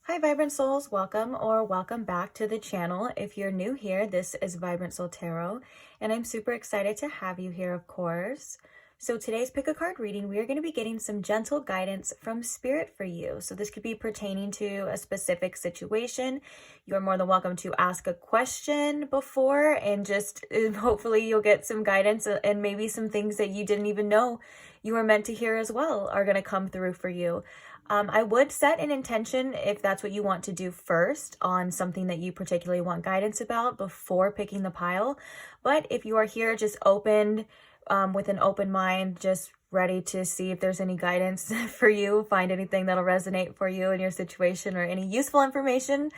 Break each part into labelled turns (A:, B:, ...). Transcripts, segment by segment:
A: Hi Vibrant Souls, welcome or welcome back to the channel. If you're new here, this is VibrantSoulTarot, and I'm super excited to have you here, of course. So today's pick a card reading, we are going to be getting some gentle guidance from Spirit for you. So this could be pertaining to a specific situation. You're more than welcome to ask a question before, and just hopefully you'll get some guidance, and maybe some things that you didn't even know you were meant to hear as well are going to come through for you. I would set an intention if that's what you want to do first on something that you particularly want guidance about before picking the pile. But if you are here just opened, with an open mind, just ready to see if there's any guidance for you, find anything that'll resonate for you in your situation or any useful information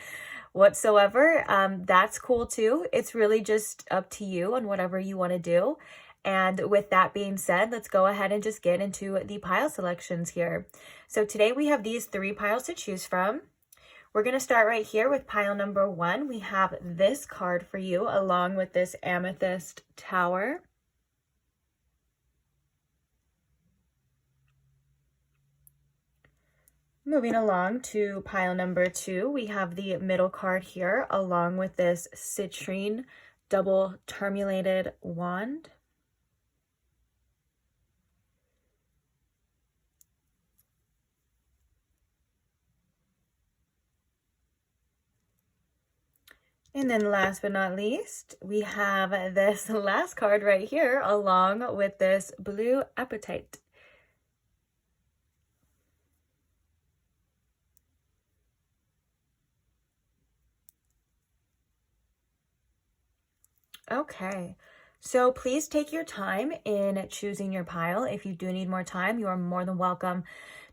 A: whatsoever, that's cool too. It's really just up to you on whatever you want to do. And with that being said, let's go ahead and just get into the pile selections here. So today we have these 3 piles to choose from. We're going to start right here with pile number 1. We have this card for you along with this amethyst tower. Moving along to pile number 2, we have the middle card here along with this citrine double terminated wand. And then last but not least, we have this last card right here along with this blue apatite. Okay, so please take your time in choosing your pile. If you do need more time, you are more than welcome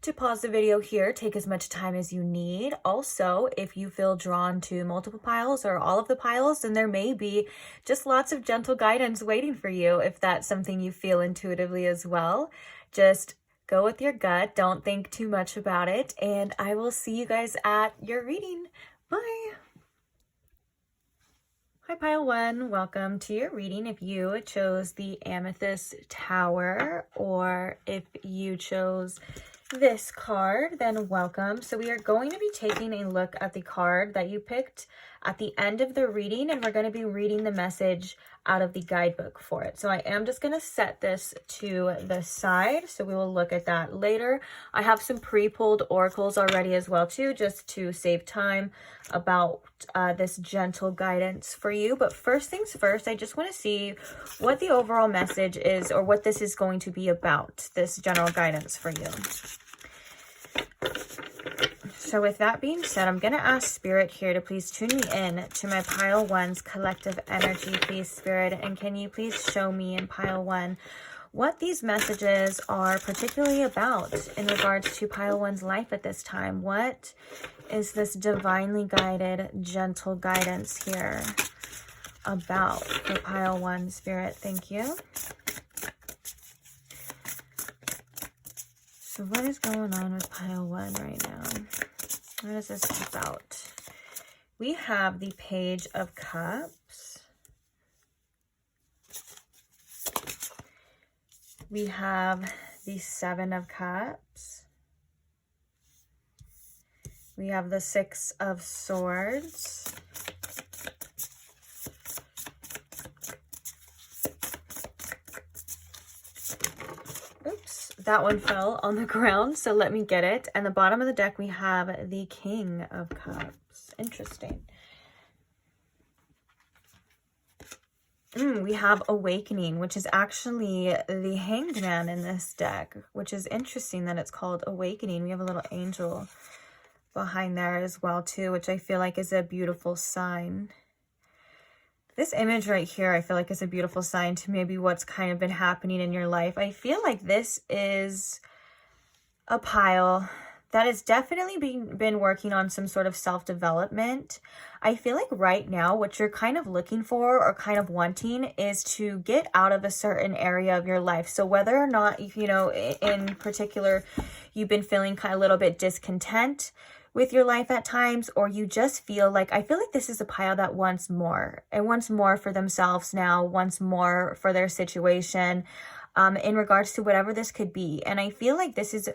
A: to pause the video here, take as much time as you need. Also, if you feel drawn to multiple piles or all of the piles, then there may be just lots of gentle guidance waiting for you if that's something you feel intuitively as well. Just go with your gut, don't think too much about it, and I will see you guys at your reading. Bye! Hi pile 1, welcome to your reading. If you chose the amethyst tower or if you chose this card, then welcome. So we are going to be taking a look at the card that you picked at the end of the reading, and we're going to be reading the message out of the guidebook for it. So I am just going to set this to the side, so we will look at that later. I have some pre-pulled oracles already as well too, just to save time about this gentle guidance for you. But first things first, I just want to see what the overall message is, or what this is going to be about, this general guidance for you. So with that being said, I'm going to ask Spirit here to please tune me in to my pile 1's collective energy, please, Spirit. And can you please show me in pile 1 what these messages are particularly about in regards to pile 1's life at this time? What is this divinely guided, gentle guidance here about for pile 1, Spirit? Thank you. So what is going on with pile 1 right now? What is this about? We have the Page of Cups. We have the 7 of Cups. We have the 6 of Swords. Oops, that one fell on the ground, so let me get it. And the bottom of the deck, we have the King of Cups. Interesting. We have Awakening, which is actually the Hanged Man in this deck, which is interesting that it's called Awakening. We have a little angel behind there as well too, which I feel like is a beautiful sign. This image right here, I feel like is a beautiful sign to maybe what's kind of been happening in your life. I feel like this is a pile that has definitely been working on some sort of self-development. I feel like right now what you're kind of looking for or kind of wanting is to get out of a certain area of your life. So whether or not, you know, in particular, you've been feeling kind of a little bit discontent with your life at times, or you just feel like, I feel like this is a pile that wants more. It wants more for themselves now, wants more for their situation, in regards to whatever this could be. And I feel like this is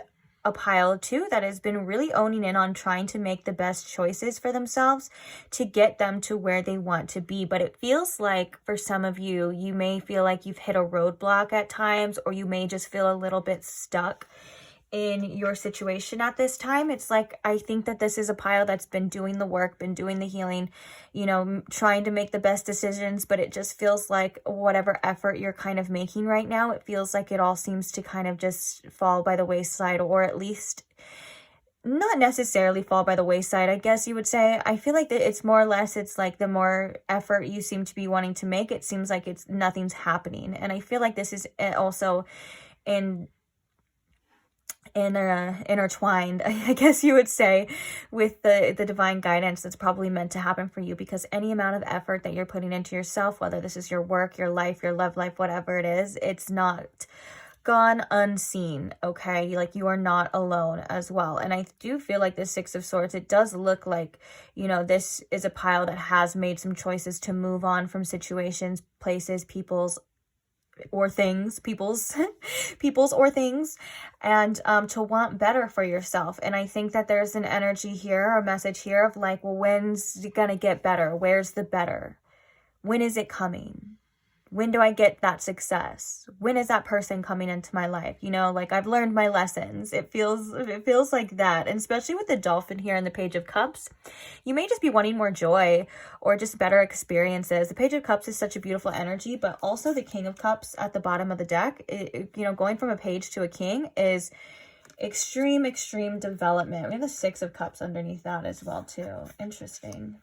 A: a pile too that has been really owning in on trying to make the best choices for themselves to get them to where they want to be. But it feels like for some of you, you may feel like you've hit a roadblock at times, or you may just feel a little bit stuck in your situation at this time. It's like, I think that this is a pile that's been doing the work, been doing the healing, you know, trying to make the best decisions, but it just feels like whatever effort you're kind of making right now, it feels like it all seems to kind of just fall by the wayside, or at least not necessarily fall by the wayside, I guess you would say. I feel like that it's more or less, it's like the more effort you seem to be wanting to make, it seems like nothing's happening. And I feel like this is also intertwined, I guess you would say, with the divine guidance that's probably meant to happen for you, because any amount of effort that you're putting into yourself, whether this is your work, your life, your love life, whatever it is, it's not gone unseen, okay? Like, you are not alone as well. And I do feel like this Six of Swords, it does look like, you know, this is a pile that has made some choices to move on from situations, places, people's or things, people's or things, and to want better for yourself. And I think that there's an energy here, a message here of like, well, when's it gonna get better? Where's the better? When is it coming? When do I get that success? When is that person coming into my life? You know, like, I've learned my lessons. It feels like that. And especially with the dolphin here and the Page of Cups, you may just be wanting more joy or just better experiences. The Page of Cups is such a beautiful energy, but also the King of Cups at the bottom of the deck, you know, going from a page to a king is extreme development. We have the Six of Cups underneath that as well too. Interesting.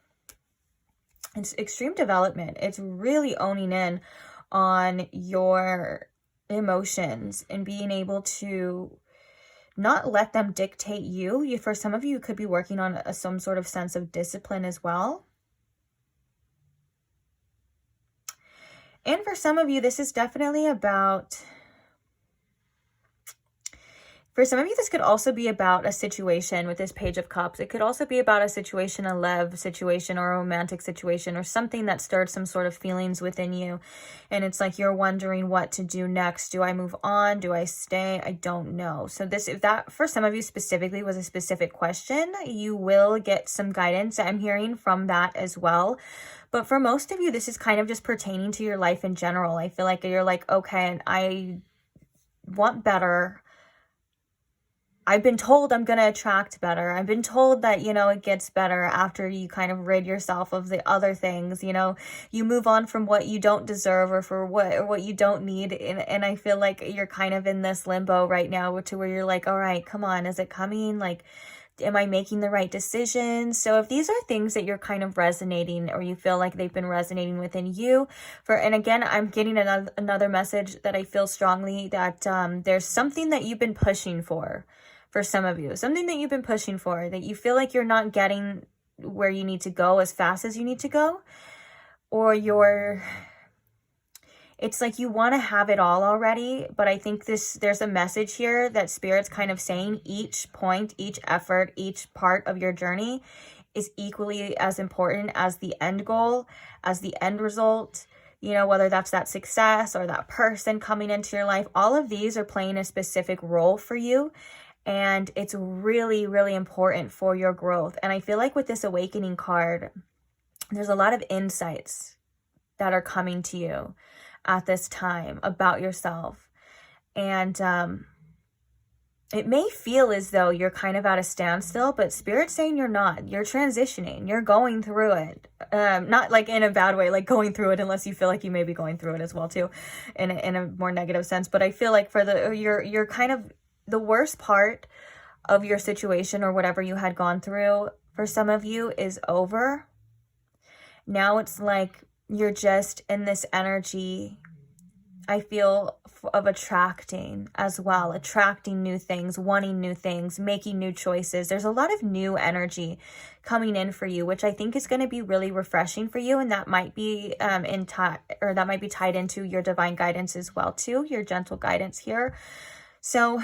A: It's extreme development. It's really owning in on your emotions and being able to not let them dictate you. For some of you, you could be working on some sort of sense of discipline as well. And for some of you, this is definitely about... For some of you, this could also be about a situation with this Page of Cups. It could also be about a situation, a love situation or a romantic situation, or something that stirred some sort of feelings within you. And it's like you're wondering what to do next. Do I move on? Do I stay? I don't know. So if that for some of you specifically was a specific question, you will get some guidance, I'm hearing, from that as well. But for most of you, this is kind of just pertaining to your life in general. I feel like you're like, okay, I want better. I've been told I'm going to attract better. I've been told that, you know, it gets better after you kind of rid yourself of the other things, you know, you move on from what you don't deserve or what you don't need. And I feel like you're kind of in this limbo right now to where you're like, all right, come on, is it coming? Like, am I making the right decisions? So if these are things that you're kind of resonating, or you feel like they've been resonating within you, and again, I'm getting another message that I feel strongly that there's something that you've been pushing for some of you, something that you've been pushing for, that you feel like you're not getting where you need to go as fast as you need to go, or it's like you want to have it all already. But I think there's a message here that Spirit's kind of saying each point, each effort, each part of your journey is equally as important as the end goal, as the end result. You know, whether that's that success or that person coming into your life, all of these are playing a specific role for you. And it's really, really important for your growth. And I feel like with this Awakening card, there's a lot of insights that are coming to you at this time about yourself. And it may feel as though you're kind of at a standstill, but Spirit's saying you're not. You're transitioning. You're going through it. Not like in a bad way, like going through it, unless you feel like you may be going through it as well too, in a more negative sense. But I feel like for you're kind of... the worst part of your situation or whatever you had gone through for some of you is over. Now it's like you're just in this energy, I feel, of attracting as well, attracting new things, wanting new things, making new choices. There's a lot of new energy coming in for you, which I think is going to be really refreshing for you. And that might be that might be tied into your divine guidance as well too, your gentle guidance here. So,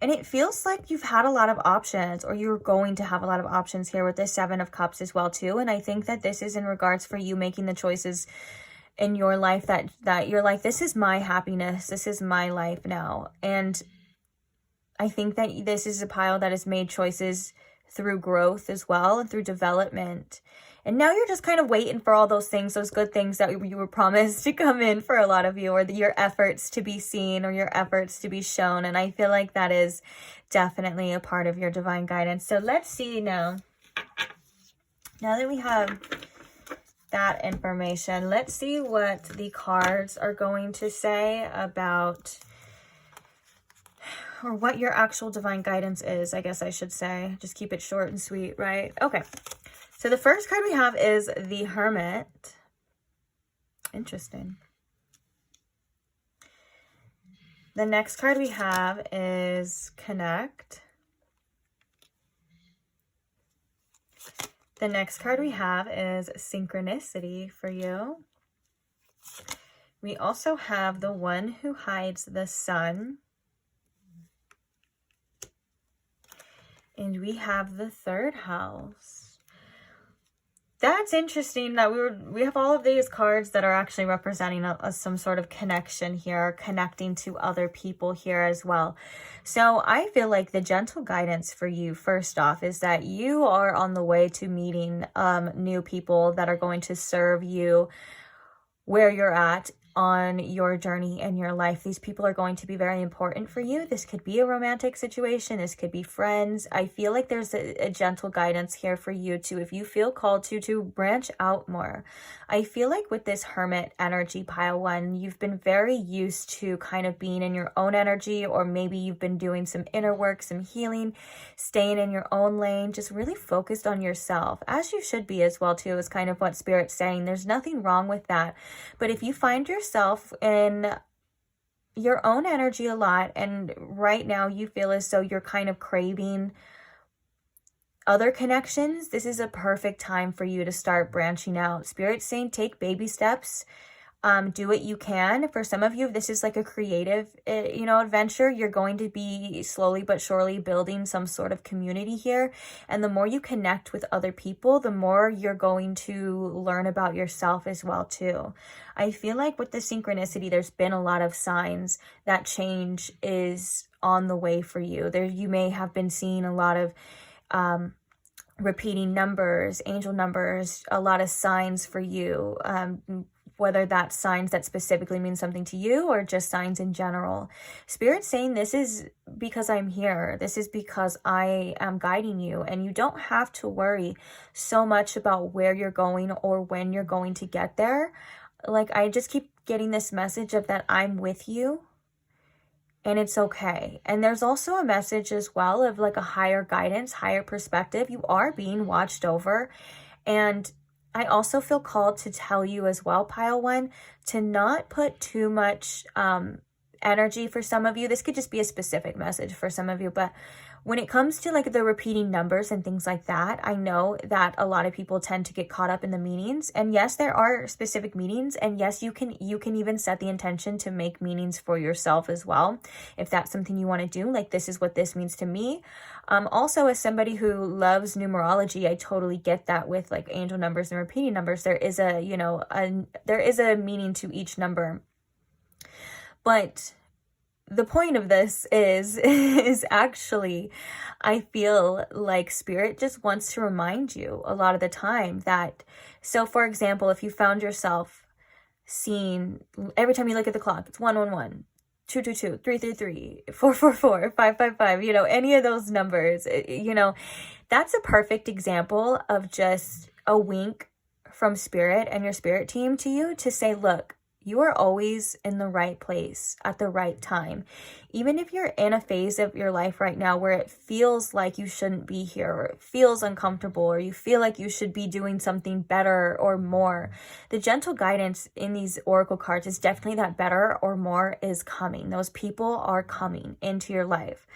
A: and it feels like you've had a lot of options, or you're going to have a lot of options here with this Seven of Cups as well too. And I think that this is in regards for you making the choices in your life that you're like, this is my happiness. This is my life now. And I think that this is a pile that has made choices through growth as well and through development. And now you're just kind of waiting for all those things, those good things that you were promised to come in for a lot of you, or your efforts to be seen or your efforts to be shown. And I feel like that is definitely a part of your divine guidance. So let's see now. Now that we have that information, let's see what the cards are going to say about, or what your actual divine guidance is, I guess I should say. Just keep it short and sweet, right? Okay. So the first card we have is the Hermit. Interesting. The next card we have is Connect. The next card we have is Synchronicity for you. We also have the One Who Hides the Sun. And we have the Third House. That's interesting that we have all of these cards that are actually representing some sort of connection here, connecting to other people here as well. So I feel like the gentle guidance for you, first off, is that you are on the way to meeting new people that are going to serve you where you're at on your journey in your life. These people are going to be very important for you. This could be a romantic situation. This could be friends. I feel like there's a gentle guidance here for you too, if you feel called to branch out more. I feel like with this Hermit energy, pile one, you've been very used to kind of being in your own energy, or maybe you've been doing some inner work, some healing, staying in your own lane, just really focused on yourself, as you should be as well too, is kind of what Spirit's saying. There's nothing wrong with that. But if you find yourself in your own energy a lot, and right now you feel as though you're kind of craving other connections, this is a perfect time for you to start branching out. Spirit's saying take baby steps. Do what you can. For some of you, this is like a creative, adventure. You're going to be slowly but surely building some sort of community here. And the more you connect with other people, the more you're going to learn about yourself as well too. I feel like with the synchronicity, there's been a lot of signs that change is on the way for you. You may have been seeing a lot of repeating numbers, angel numbers, a lot of signs for you, whether that's signs that specifically mean something to you or just signs in general. Spirit's saying this is because I'm here. This is because I am guiding you, and you don't have to worry so much about where you're going or when you're going to get there. Like, I just keep getting this message of that I'm with you. And it's okay. And there's also a message as well of like a higher guidance, higher perspective. You are being watched over. And I also feel called to tell you as well, pile one, to not put too much energy for some of you. This could just be a specific message for some of you, but when it comes to like the repeating numbers and things like that, I know that a lot of people tend to get caught up in the meanings. And yes, there are specific meanings, and yes, you can even set the intention to make meanings for yourself as well, if that's something you want to do. Like, this is what this means to me. Also, as somebody who loves numerology, I totally get that with like angel numbers and repeating numbers. There is a meaning to each number. But the point of this is actually, I feel like Spirit just wants to remind you a lot of the time that, so for example, if you found yourself seeing, every time you look at the clock, it's 111, 222, 333, 444, 555, any of those numbers, that's a perfect example of just a wink from Spirit and your Spirit team to you to say, look, you are always in the right place at the right time. Even if you're in a phase of your life right now where it feels like you shouldn't be here, or it feels uncomfortable, or you feel like you should be doing something better or more, the gentle guidance in these oracle cards is definitely that better or more is coming. Those people are coming into your life.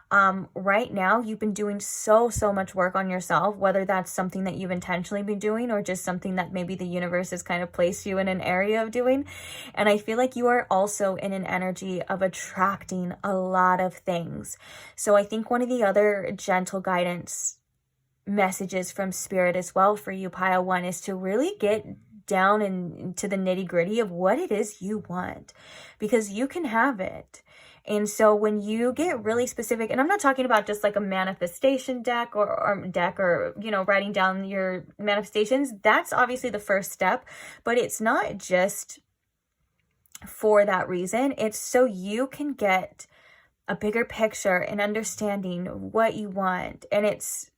A: Right now, you've been doing so much work on yourself, whether that's something that you've intentionally been doing or just something that maybe the universe has kind of placed you in an area of doing. And I feel like you are also in an energy of attracting a lot of things. So I think one of the other gentle guidance messages from Spirit as well for you, pile one, is to really get down into the nitty gritty of what it is you want, because you can have it. And so when you get really specific, and I'm not talking about just like a manifestation deck or you know, writing down your manifestations. That's obviously the first step, but it's not just for that reason. It's so you can get a bigger picture and understanding what you want. And it's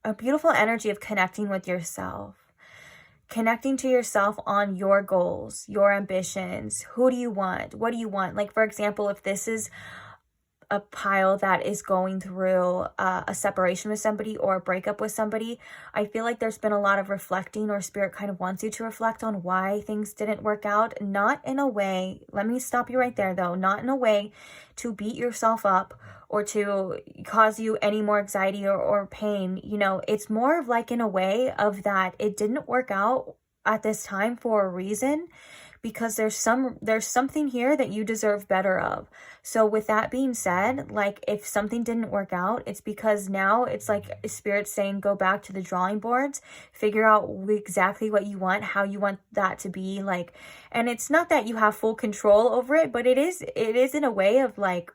A: a beautiful energy of connecting with yourself. Connecting to yourself on your goals, your ambitions. Who do you want? What do you want? Like, for example, if this is a pile that is going through a separation with somebody or a breakup with somebody, I feel like there's been a lot of reflecting, or spirit kind of wants you to reflect on why things didn't work out. Not in a way, let me stop you right there though, not in a way to beat yourself up or to cause you any more anxiety or pain. You know, it's more of like in a way of that it didn't work out at this time for a reason, because there's something here that you deserve better of. So with that being said, like if something didn't work out, it's because now it's like Spirit saying, go back to the drawing boards, figure out exactly what you want, how you want that to be like. And it's not that you have full control over it, but it is in a way of like,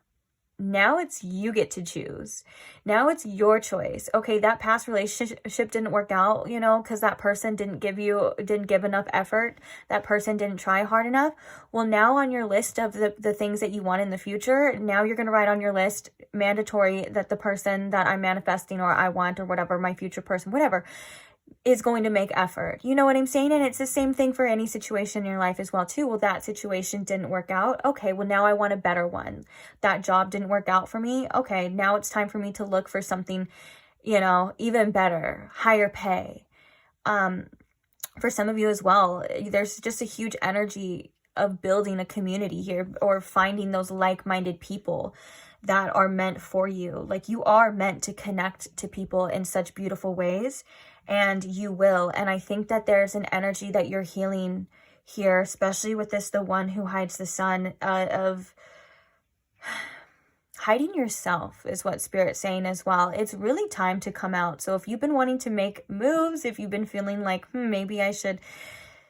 A: now it's you get to choose. Now it's your choice. Okay, that past relationship didn't work out, you know, because that person didn't give enough effort. That person didn't try hard enough. Well, now on your list of the things that you want in the future, now you're going to write on your list, mandatory, that the person that I'm manifesting or I want or whatever, my future person, whatever, is going to make effort. You know what I'm saying? And it's the same thing for any situation in your life as well too. Well, that situation didn't work out. Okay, well now I want a better one. That job didn't work out for me. Okay, now it's time for me to look for something, you know, even better, higher pay. For some of you as well, there's just a huge energy of building a community here, or finding those like-minded people that are meant for you. Like, you are meant to connect to people in such beautiful ways, and you will. And I think that there's an energy that you're healing here, especially with this, the one who hides the sun, of hiding yourself is what Spirit's saying as well. It's really time to come out. So if you've been wanting to make moves, if you've been feeling like, maybe I should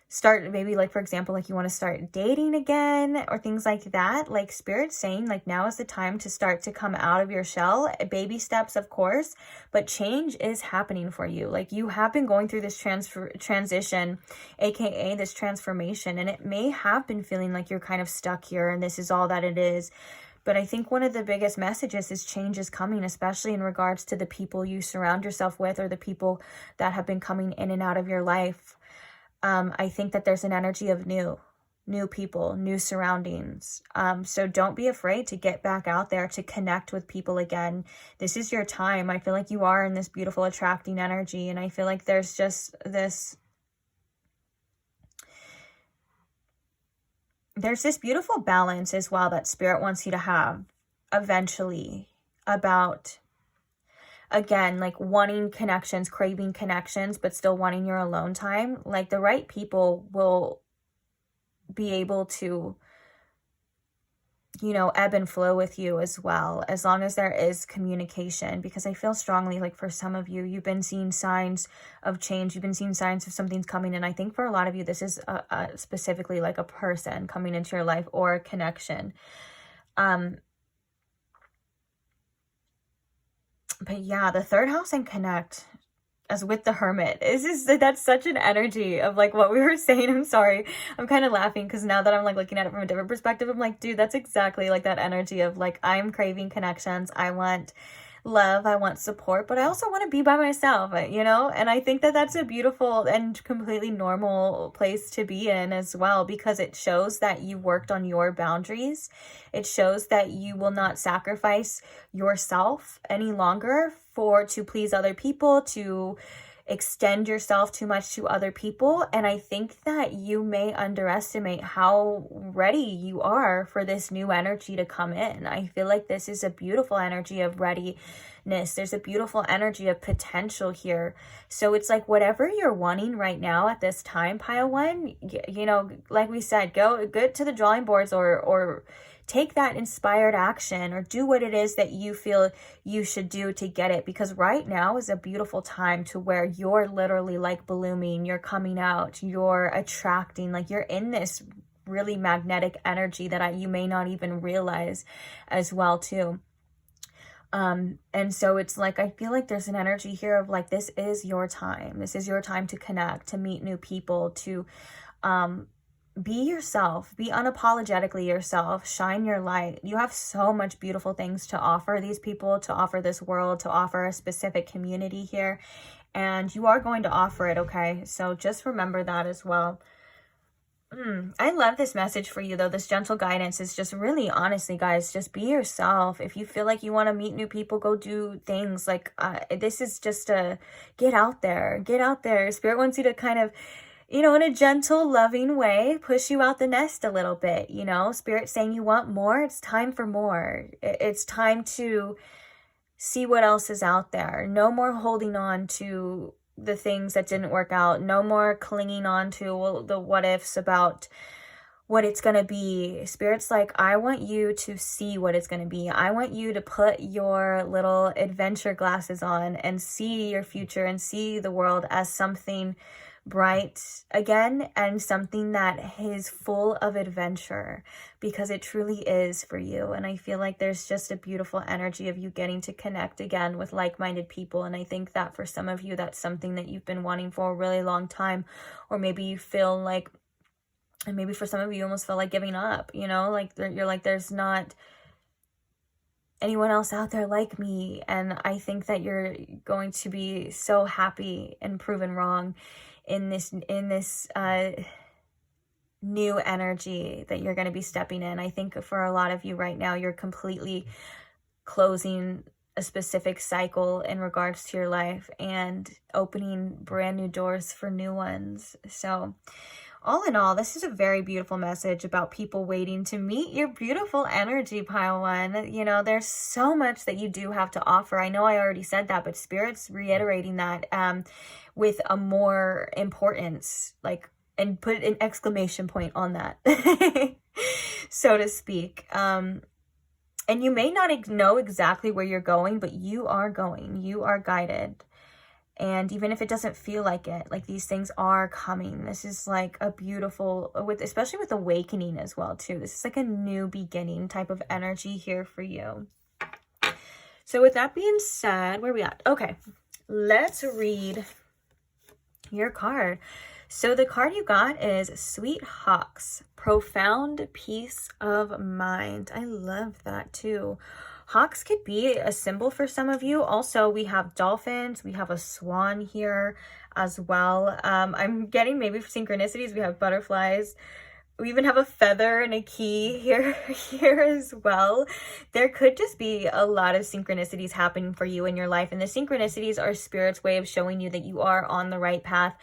A: start, maybe like, for example, like you want to start dating again or things like that, like Spirit's saying, like now is the time to start to come out of your shell. Baby steps, of course, but change is happening for you. Like, you have been going through this transition, aka this transformation, and it may have been feeling like you're kind of stuck here and this is all that it is. But I think one of the biggest messages is change is coming, especially in regards to the people you surround yourself with, or the people that have been coming in and out of your life. I think that there's an energy of new people, new surroundings. So don't be afraid to get back out there, to connect with people again. This is your time. I feel like you are in this beautiful attracting energy. And I feel like there's just this, there's this beautiful balance as well that Spirit wants you to have eventually, about, again, like wanting connections, craving connections, but still wanting your alone time. Like, the right people will be able to, you know, ebb and flow with you as well, as long as there is communication. Because I feel strongly, like for some of you, you've been seeing signs of change. You've been seeing signs of something's coming. And I think for a lot of you, this is specifically like a person coming into your life, or a connection. But yeah, the third house and connect, as with the Hermit, that's such an energy of like what we were saying. I'm sorry, I'm kind of laughing because now that I'm like looking at it from a different perspective, I'm like, dude, that's exactly like that energy of like, I'm craving connections. I want love, I want support, but I also want to be by myself, you know? And I think that that's a beautiful and completely normal place to be in as well, because it shows that you worked on your boundaries. It shows that you will not sacrifice yourself any longer to please other people, to extend yourself too much to other people. And I think that you may underestimate how ready you are for this new energy to come in. I feel like this is a beautiful energy of readiness. There's a beautiful energy of potential here. So it's like, whatever you're wanting right now at this time, pile one, you know, like we said, go to the drawing boards, or take that inspired action, or do what it is that you feel you should do to get it. Because right now is a beautiful time to where you're literally like blooming, you're coming out, you're attracting, like you're in this really magnetic energy that you may not even realize as well too. And so it's like, I feel like there's an energy here of like, this is your time. This is your time to connect, to meet new people, to be yourself, be unapologetically yourself, shine your light. You have so much beautiful things to offer these people, to offer this world, to offer a specific community here. And you are going to offer it, okay? So just remember that as well. I love this message for you, though. This gentle guidance is just really, honestly, guys, just be yourself. If you feel like you want to meet new people, go do things. Like, this is just a get out there. Get out there. Spirit wants you to kind of, you know, in a gentle, loving way, push you out the nest a little bit, you know? Spirit saying you want more. It's time for more. It's time to see what else is out there. No more holding on to the things that didn't work out. No more clinging on to the what ifs about what it's going to be. Spirit's like, I want you to see what it's going to be. I want you to put your little adventure glasses on and see your future and see the world as something bright again, and something that is full of adventure, because it truly is for you. And I feel like there's just a beautiful energy of you getting to connect again with like-minded people. And I think that for some of you, that's something that you've been wanting for a really long time, or maybe you feel like, and maybe for some of you almost feel like giving up, you know, like you're like, there's not anyone else out there like me. And I think that you're going to be so happy and proven wrong in this new energy that you're going to be stepping in. I think for a lot of you right now, you're completely closing a specific cycle in regards to your life and opening brand new doors for new ones. So all in all, this is a very beautiful message about people waiting to meet your beautiful energy, pile one. You know, there's so much that you do have to offer. I know I already said that, but Spirit's reiterating that with a more importance, like, and put an exclamation point on that, so to speak. And you may not know exactly where you're going, but you are going. You are guided. And even if it doesn't feel like it, like these things are coming. This is like a beautiful, especially with awakening as well too. This is like a new beginning type of energy here for you. So with that being said, where are we at? Okay, let's read your card. So the card you got is Sweet Hawks, Profound Peace of Mind. I love that too. Hawks could be a symbol for some of you. Also, we have dolphins. We have a swan here as well. I'm getting maybe synchronicities. We have butterflies. We even have a feather and a key here as well. There could just be a lot of synchronicities happening for you in your life. And the synchronicities are Spirit's way of showing you that you are on the right path,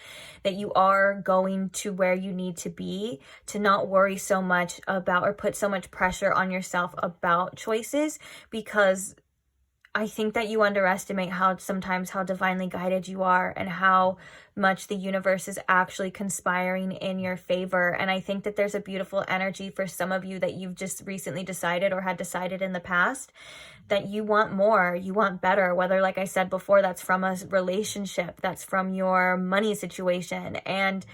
A: that you are going to where you need to be, to not worry so much about or put so much pressure on yourself about choices, because I think that you underestimate how divinely guided you are and how much the universe is actually conspiring in your favor. And I think that there's a beautiful energy for some of you that you've just recently decided or had decided in the past that you want more, you want better, whether, like I said before, that's from a relationship, that's from your money situation. And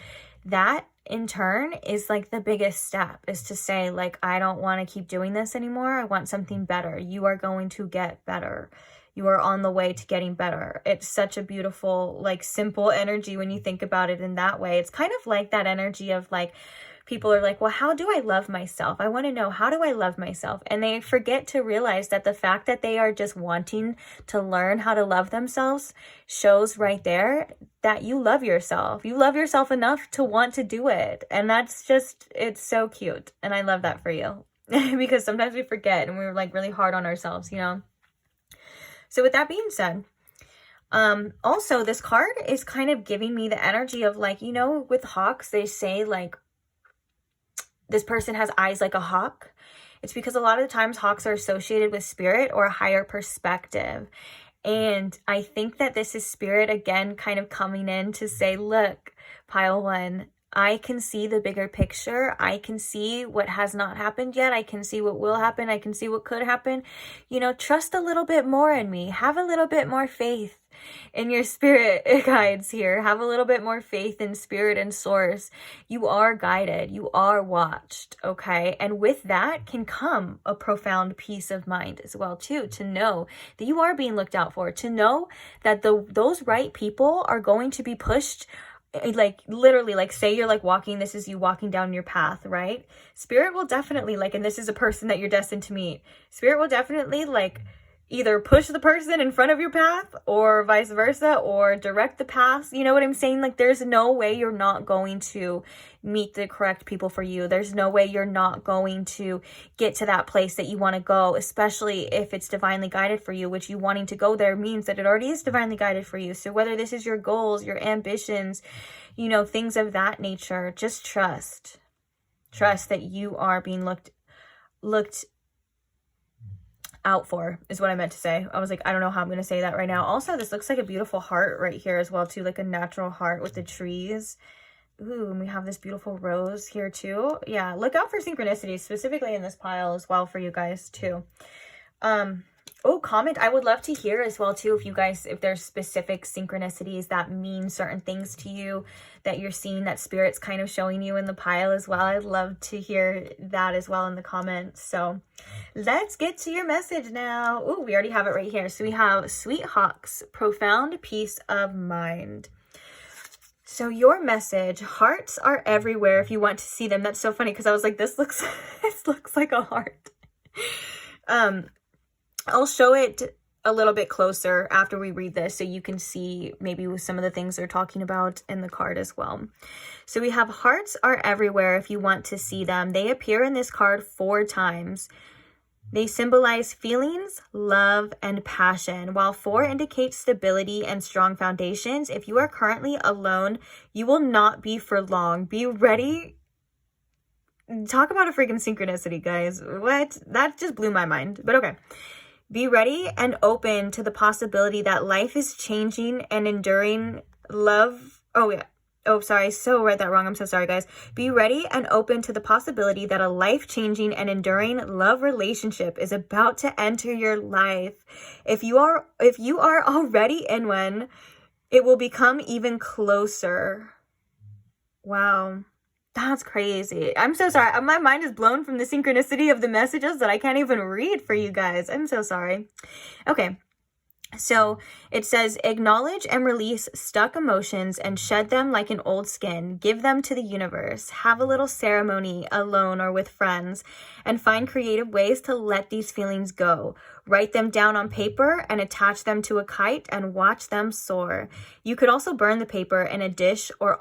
A: that in turn is like the biggest step, is to say, like, I don't want to keep doing this anymore. I want something better. You are going to get better. You are on the way to getting better. It's such a beautiful, like, simple energy when you think about it in that way. It's kind of like that energy of like, people are like, well, how do I love myself? I want to know, how do I love myself? And they forget to realize that the fact that they are just wanting to learn how to love themselves shows right there that you love yourself. You love yourself enough to want to do it. And that's just, it's so cute. And I love that for you because sometimes we forget and we're like really hard on ourselves, you know? So with that being said, also this card is kind of giving me the energy of like, you know, with hawks, they say like, this person has eyes like a hawk. It's because a lot of the times hawks are associated with spirit or a higher perspective. And I think that this is Spirit again kind of coming in to say, look, pile one, I can see the bigger picture. I can see what has not happened yet. I can see what will happen. I can see what could happen. You know, trust a little bit more in me. Have a little bit more faith. in your spirit guides here. Have a little bit more faith in spirit and source. You are guided. You are watched, okay? And with that can come a profound peace of mind as well, too, to know that you are being looked out for, to know that those right people are going to be pushed, like literally, like say you're like walking, this is you walking down your path, right? Spirit will definitely like, and this is a person that you're destined to meet, Spirit will definitely like either push the person in front of your path or vice versa, or direct the path. You know what I'm saying? Like there's no way you're not going to meet the correct people for you. There's no way you're not going to get to that place that you want to go, especially if it's divinely guided for you, which you wanting to go there means that it already is divinely guided for you. So whether this is your goals, your ambitions, you know, things of that nature, just trust that you are being looked out for, is what I meant to say. I was like, I don't know how I'm going to say that right now. Also, this looks like a beautiful heart right here as well too, like a natural heart with the trees. Ooh, and we have this beautiful rose here too. Yeah, look out for synchronicities, specifically in this pile as well for you guys too. Oh, comment. I would love to hear as well too, if you guys, if there's specific synchronicities that mean certain things to you that you're seeing that Spirit's kind of showing you in the pile as well. I'd love to hear that as well in the comments. So let's get to your message now. Oh, we already have it right here. So we have Sweet Hawks, profound peace of mind. So your message, hearts are everywhere if you want to see them. That's so funny because I was like, this looks like a heart. I'll show it a little bit closer after we read this so you can see maybe with some of the things they're talking about in the card as well. So we have hearts are everywhere if you want to see them. They appear in this card 4 times. They symbolize feelings, love, and passion. While 4 indicates stability and strong foundations, if you are currently alone, you will not be for long. Be ready. Talk about a freaking synchronicity, guys. What? That just blew my mind. But okay. Be ready and open to the possibility that life is changing and enduring love. Oh, yeah. Oh, sorry. So read that wrong. I'm so sorry, guys. Be ready and open to the possibility that a life-changing and enduring love relationship is about to enter your life. If you are already in one, it will become even closer. Wow. That's crazy. I'm so sorry. My mind is blown from the synchronicity of the messages that I can't even read for you guys. I'm so sorry. Okay. So it says, acknowledge and release stuck emotions and shed them like an old skin. Give them to the universe. Have a little ceremony alone or with friends and find creative ways to let these feelings go. Write them down on paper and attach them to a kite and watch them soar. You could also burn the paper in a dish or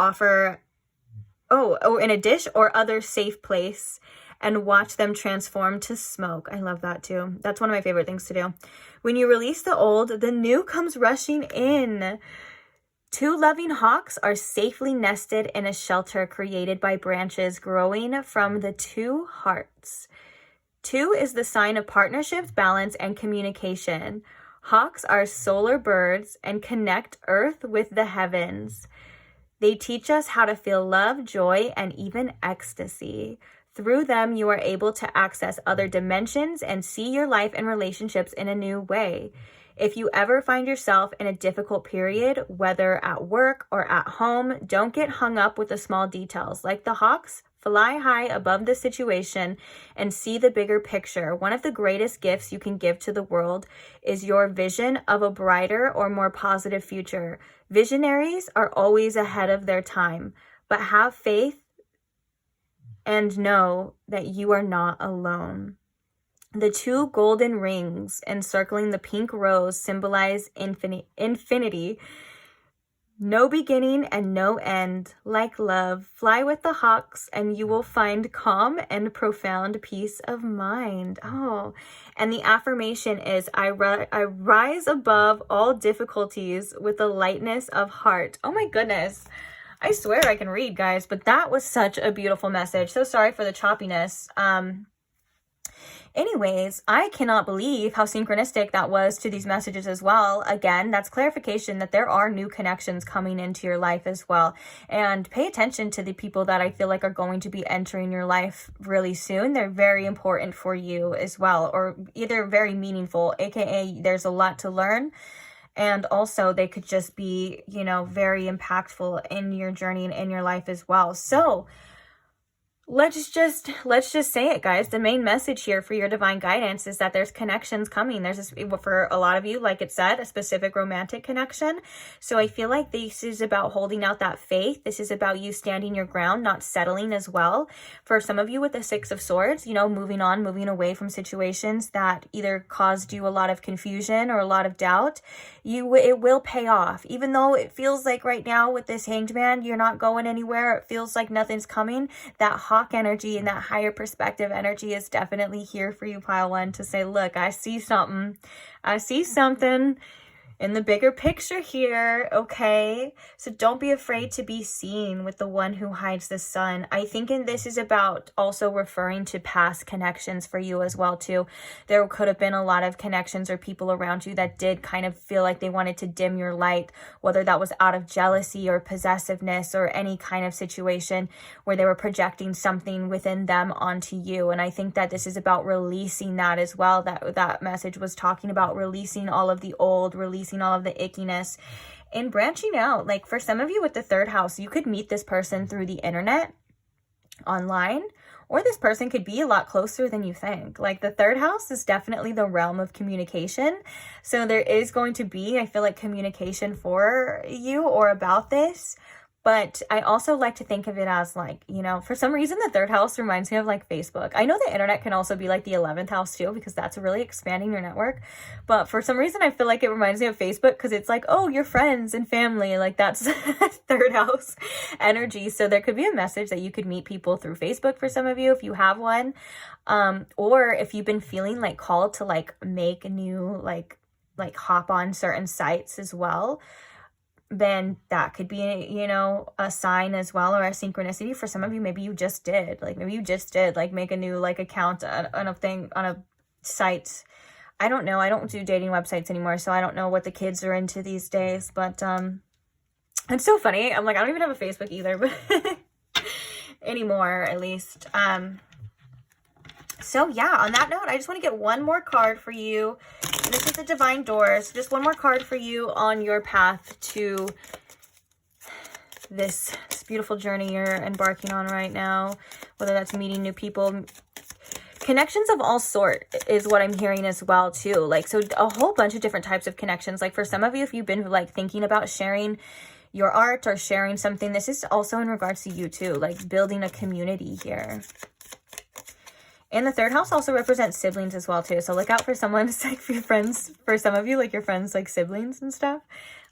A: in a dish or other safe place and watch them transform to smoke. I love that too. That's one of my favorite things to do. When you release the old, the new comes rushing in. 2 loving hawks are safely nested in a shelter created by branches growing from the 2 hearts. 2 is the sign of partnerships, balance, and communication. Hawks are solar birds and connect Earth with the heavens. They teach us how to feel love, joy, and even ecstasy. Through them, you are able to access other dimensions and see your life and relationships in a new way. If you ever find yourself in a difficult period, whether at work or at home, don't get hung up with the small details. Like the hawks, fly high above the situation and see the bigger picture. One of the greatest gifts you can give to the world is your vision of a brighter or more positive future. Visionaries are always ahead of their time, but have faith and know that you are not alone. The 2 golden rings encircling the pink rose symbolize infinity. No beginning and no end. Like love, fly with the hawks and you will find calm and profound peace of mind. Oh, and the affirmation is, I rise above all difficulties with the lightness of heart. Oh my goodness. I swear I can read, guys, but that was such a beautiful message. So sorry for the choppiness. Anyways, I cannot believe how synchronistic that was to these messages as well. Again, that's clarification that there are new connections coming into your life as well. And pay attention to the people that I feel like are going to be entering your life really soon. They're very important for you as well, or either very meaningful, aka there's a lot to learn And also they could just be, you know, very impactful in your journey and in your life as well. So let's just say it, guys. The main message here for your divine guidance is that there's connections coming. There's this, for a lot of you, like it said, a specific romantic connection. So I feel like this is about holding out that faith. This is about you standing your ground, not settling as well. For some of you with the Six of Swords, you know, moving on, moving away from situations that either caused you a lot of confusion or a lot of doubt, it will pay off. Even though it feels like right now with this Hanged Man, you're not going anywhere. It feels like nothing's coming. That hawk energy and that higher perspective energy is definitely here for you, pile one, to say, look, I see something. I see something in the bigger picture here, okay? So don't be afraid to be seen with the one who hides the sun. I think this is about also referring to past connections for you as well, too. There could have been a lot of connections or people around you that did kind of feel like they wanted to dim your light, whether that was out of jealousy or possessiveness or any kind of situation where they were projecting something within them onto you. And I think that this is about releasing that as well. That message was talking about releasing all of the old, releasing all of the ickiness and branching out. Like for some of you with the third house, you could meet this person through the internet, online, or this person could be a lot closer than you think. Like the third house is definitely the realm of communication. So there is going to be, I feel like, communication for you or about this. But I also like to think of it as like, you know, for some reason, the third house reminds me of like Facebook. I know the internet can also be like the 11th house too, because that's really expanding your network. But for some reason, I feel like it reminds me of Facebook because it's like, oh, your friends and family, like that's third house energy. So there could be a message that you could meet people through Facebook for some of you, if you have one. Or if you've been feeling like called to like make a new, like hop on certain sites as well, then that could be, you know, a sign as well, or a synchronicity. For some of you, maybe you just did like make a new like account on a site. I don't know. I don't do dating websites anymore, so I don't know what the kids are into these days, but it's so funny. I'm like, I don't even have a Facebook either, but anymore, at least. So yeah, on that note, I just want to get one more card for you. This is the Divine Doors. Just one more card for you on your path to this beautiful journey you're embarking on right now, whether that's meeting new people. Connections of all sort is what I'm hearing as well too. Like, so a whole bunch of different types of connections. Like for some of you, if you've been like thinking about sharing your art or sharing something, this is also in regards to you too, like building a community here. And the third house also represents siblings as well too. So look out for someone, like for your friends, for some of you, like your friends, like siblings and stuff.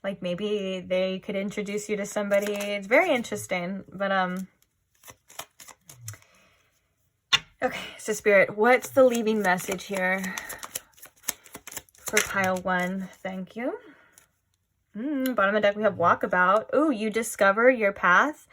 A: Like maybe they could introduce you to somebody. It's very interesting, but okay, so Spirit, what's the leaving message here for pile one? Thank you. Bottom of the deck, we have walkabout. Oh, you discover your path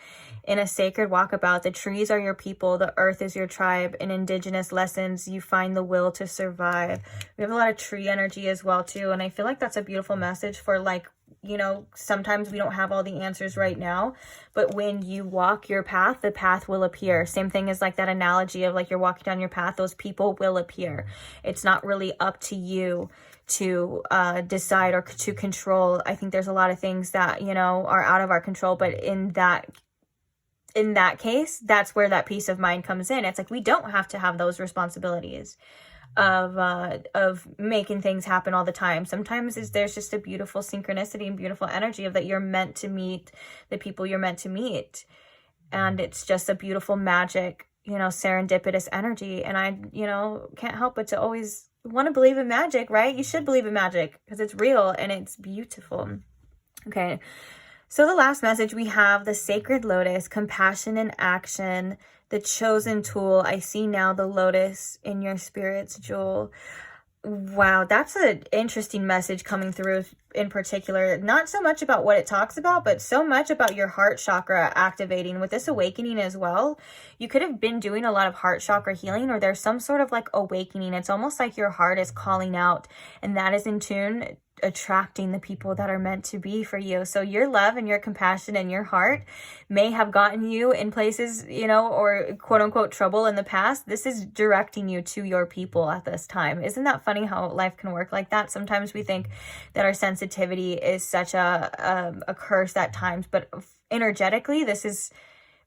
A: in a sacred walkabout. The trees are your people. The earth is your tribe. In indigenous lessons, you find the will to survive. We have a lot of tree energy as well, too. And I feel like that's a beautiful message for, like, you know, sometimes we don't have all the answers right now, but when you walk your path, the path will appear. Same thing as like that analogy of like you're walking down your path, those people will appear. It's not really up to you to decide or to control. I think there's a lot of things that, you know, are out of our control, but in that case, that's where that peace of mind comes in. It's like we don't have to have those responsibilities of making things happen all the time. Sometimes there's just a beautiful synchronicity and beautiful energy of that you're meant to meet the people you're meant to meet, and it's just a beautiful magic, you know, serendipitous energy. And I, you know, can't help but to always want to believe in magic, right? You should believe in magic because it's real and it's beautiful. Okay, so the last message, we have the Sacred Lotus, compassion in action, the chosen tool. I see now the lotus in your spirit's jewel. Wow, that's an interesting message coming through in particular. Not so much about what it talks about, but so much about your heart chakra activating with this awakening as well. You could have been doing a lot of heart chakra healing, or there's some sort of like awakening. It's almost like your heart is calling out, and that is in tune attracting the people that are meant to be for you. So your love and your compassion and your heart may have gotten you in places, you know, or quote unquote trouble in the past. This is directing you to your people at this time. Isn't that funny how life can work like that? Sometimes we think that our sensitivity is such a curse at times, but energetically, this is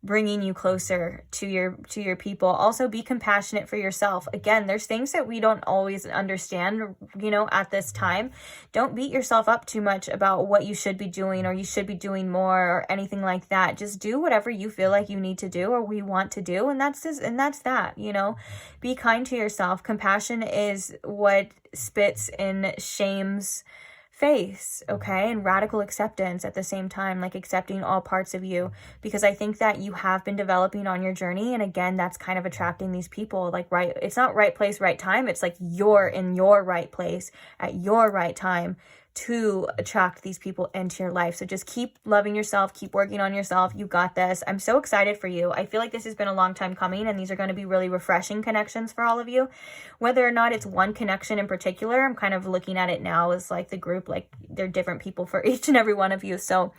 A: bringing you closer to your people. Also, be compassionate for yourself. Again, there's things that we don't always understand, you know, at this time. Don't beat yourself up too much about what you should be doing, or you should be doing more, or anything like that. Just do whatever you feel like you need to do, or we want to do, and that's that, you know. Be kind to yourself. Compassion is what spits in shame's face, okay? And radical acceptance at the same time, like accepting all parts of you, because I think that you have been developing on your journey, and again, that's kind of attracting these people, like, right, it's not right place, right time, it's like you're in your right place at your right time to attract these people into your life. So just keep loving yourself, keep working on yourself. You got this. I'm so excited for you. I feel like this has been a long time coming, and these are going to be really refreshing connections for all of you. Whether or not it's one connection in particular, I'm kind of looking at it now as like the group, like they're different people for each and every one of you. So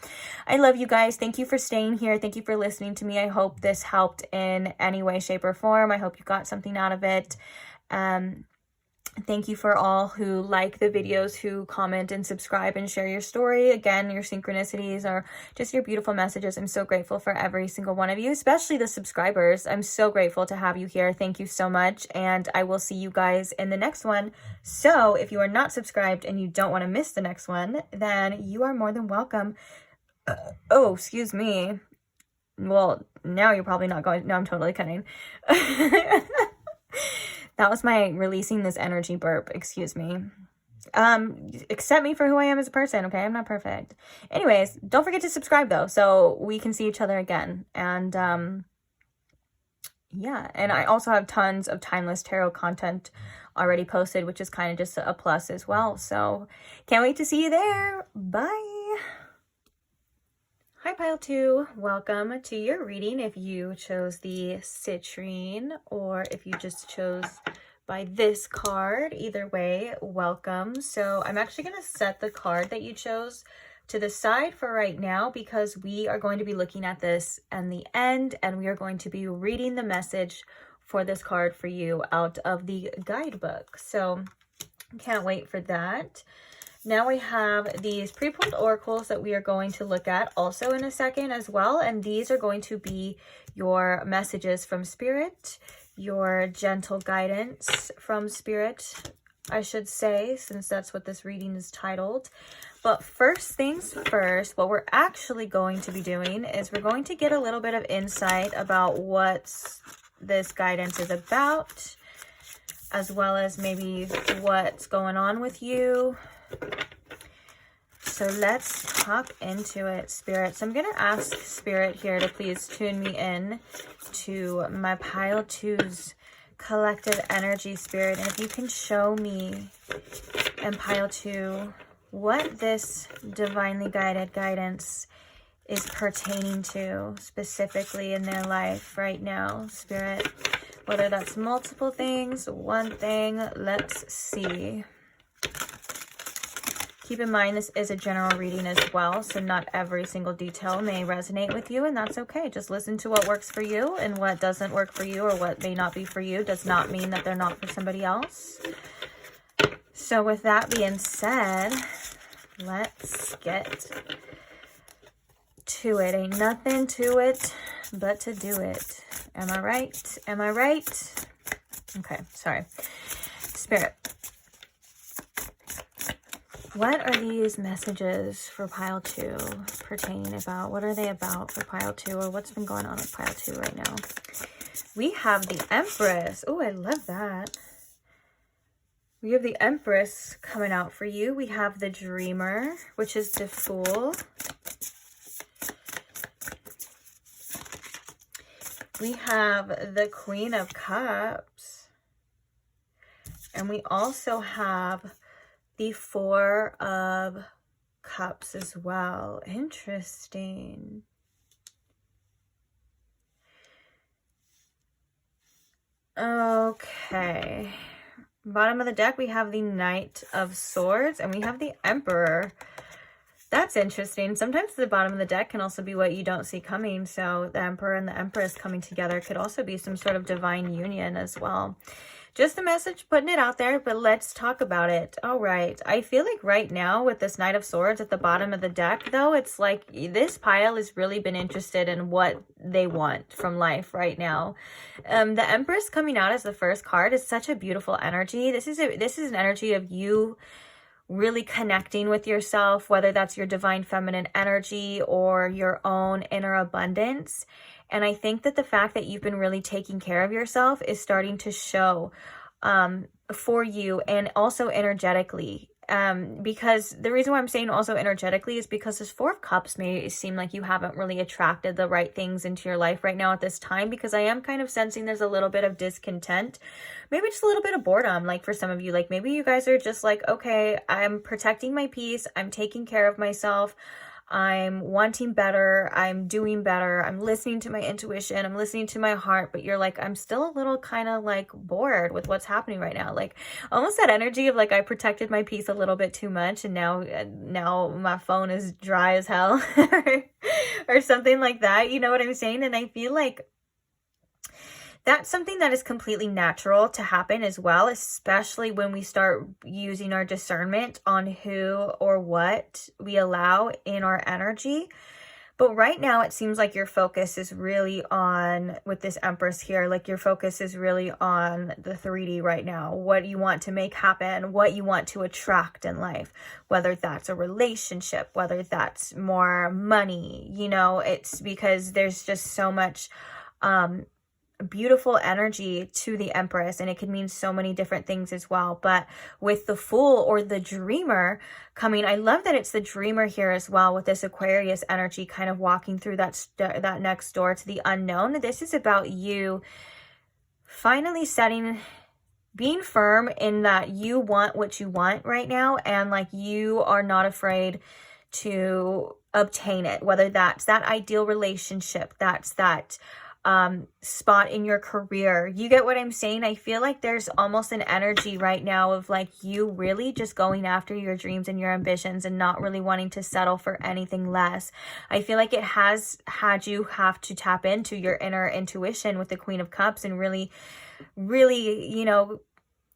A: I love you guys. Thank you for staying here. Thank you for listening to me. I hope this helped in any way, shape, or form. I hope you got something out of it. Thank you for all who like the videos, who comment and subscribe and share your story. Again, your synchronicities are just your beautiful messages. I'm so grateful for every single one of you, especially the subscribers. I'm so grateful to have you here. Thank you so much. And I will see you guys in the next one. So if you are not subscribed and you don't want to miss the next one, then you are more than welcome. Oh, excuse me. Well, now you're probably not going. No, I'm totally kidding. That was my releasing this energy burp. Excuse me. Accept me for who I am as a person, okay? I'm not perfect. Anyways, don't forget to subscribe, though, so we can see each other again. And, yeah. And I also have tons of timeless tarot content already posted, which is kind of just a plus as well. So can't wait to see you there. Bye. Hi, Pile 2. Welcome to your reading if you chose the citrine, or if you just chose by this card. Either way, welcome. So I'm actually going to set the card that you chose to the side for right now, because we are going to be looking at this in the end, and we are going to be reading the message for this card for you out of the guidebook. So can't wait for that. Now we have these pre-pulled oracles that we are going to look at also in a second as well. And these are going to be your messages from Spirit, your gentle guidance from Spirit, I should say, since that's what this reading is titled. But first things first, what we're actually going to be doing is we're going to get a little bit of insight about what this guidance is about, as well as maybe what's going on with you. So let's hop into it, Spirit. So I'm going to ask Spirit here to please tune me in to my Pile 2's collective energy, Spirit. And if you can show me and Pile 2 what this divinely guided guidance is pertaining to specifically in their life right now, Spirit. Whether that's multiple things, one thing, let's see. Keep in mind, this is a general reading as well, so not every single detail may resonate with you, and that's okay. Just listen to what works for you, and what doesn't work for you or what may not be for you does not mean that they're not for somebody else. So with that being said, let's get to it. Ain't nothing to it but to do it. Am I right? Am I right? Okay, sorry. Spirit. What are these messages for Pile 2 pertaining about? What are they about for Pile 2, or what's been going on with Pile 2 right now? We have the Empress. Oh, I love that. We have the Empress coming out for you. We have the Dreamer, which is the Fool. We have the Queen of Cups. And we also have the Four of Cups as well. Interesting. Okay. Bottom of the deck, we have the Knight of Swords, and we have the Emperor. That's interesting. Sometimes the bottom of the deck can also be what you don't see coming. So the Emperor and the Empress coming together could also be some sort of divine union as well. Just a message, putting it out there, but let's talk about it. All right. I feel like right now with this Knight of Swords at the bottom of the deck, though, it's like this pile has really been interested in what they want from life right now. The Empress coming out as the first card is such a beautiful energy. This is an energy of you really connecting with yourself, whether that's your divine feminine energy or your own inner abundance. And I think that the fact that you've been really taking care of yourself is starting to show for you, and also energetically. Because the reason why I'm saying also energetically is because this Four of Cups may seem like you haven't really attracted the right things into your life right now at this time, because I am kind of sensing there's a little bit of discontent, maybe just a little bit of boredom. Like for some of you, like maybe you guys are just like, okay, I'm protecting my peace, I'm taking care of myself, I'm wanting better, I'm doing better, I'm listening to my intuition, I'm listening to my heart, but you're like, I'm still a little kind of like bored with what's happening right now. Like almost that energy of like, I protected my peace a little bit too much, and now my phone is dry as hell or something like that. You know what I'm saying? And I feel like that's something that is completely natural to happen as well, especially when we start using our discernment on who or what we allow in our energy. But right now, it seems like your focus is really on, with this Empress here, like your focus is really on the 3D right now, what you want to make happen, what you want to attract in life, whether that's a relationship, whether that's more money, you know, it's because there's just so much beautiful energy to the Empress, and it could mean so many different things as well. But with the Fool or the Dreamer coming, I love that it's the Dreamer here as well, with this Aquarius energy kind of walking through that next door to the unknown. This is about you finally being firm in that you want what you want right now, and like you are not afraid to obtain it, whether that's that ideal relationship, that's that spot in your career. You get what I'm saying? I feel like there's almost an energy right now of like you really just going after your dreams and your ambitions and not really wanting to settle for anything less. I feel like it has had you have to tap into your inner intuition with the Queen of Cups and really, you know,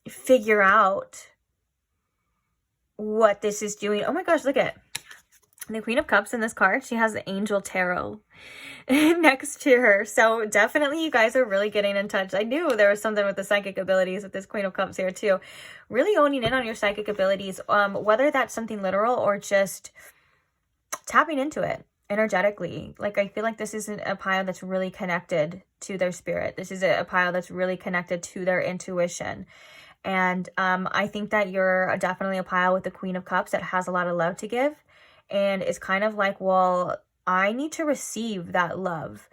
A: figure out what this is doing. Oh my gosh, look at the Queen of Cups in this card. She has the Angel Tarot next to her. So definitely you guys are really getting in touch. I knew there was something with the psychic abilities with this Queen of Cups here too. Really owning in on your psychic abilities, whether that's something literal or just tapping into it energetically. Like I feel like this is a pile that's really connected to their spirit. This is a pile that's really connected to their intuition. And I think that you're definitely a pile with the Queen of Cups that has a lot of love to give. And it's kind of like, well, I need to receive that love,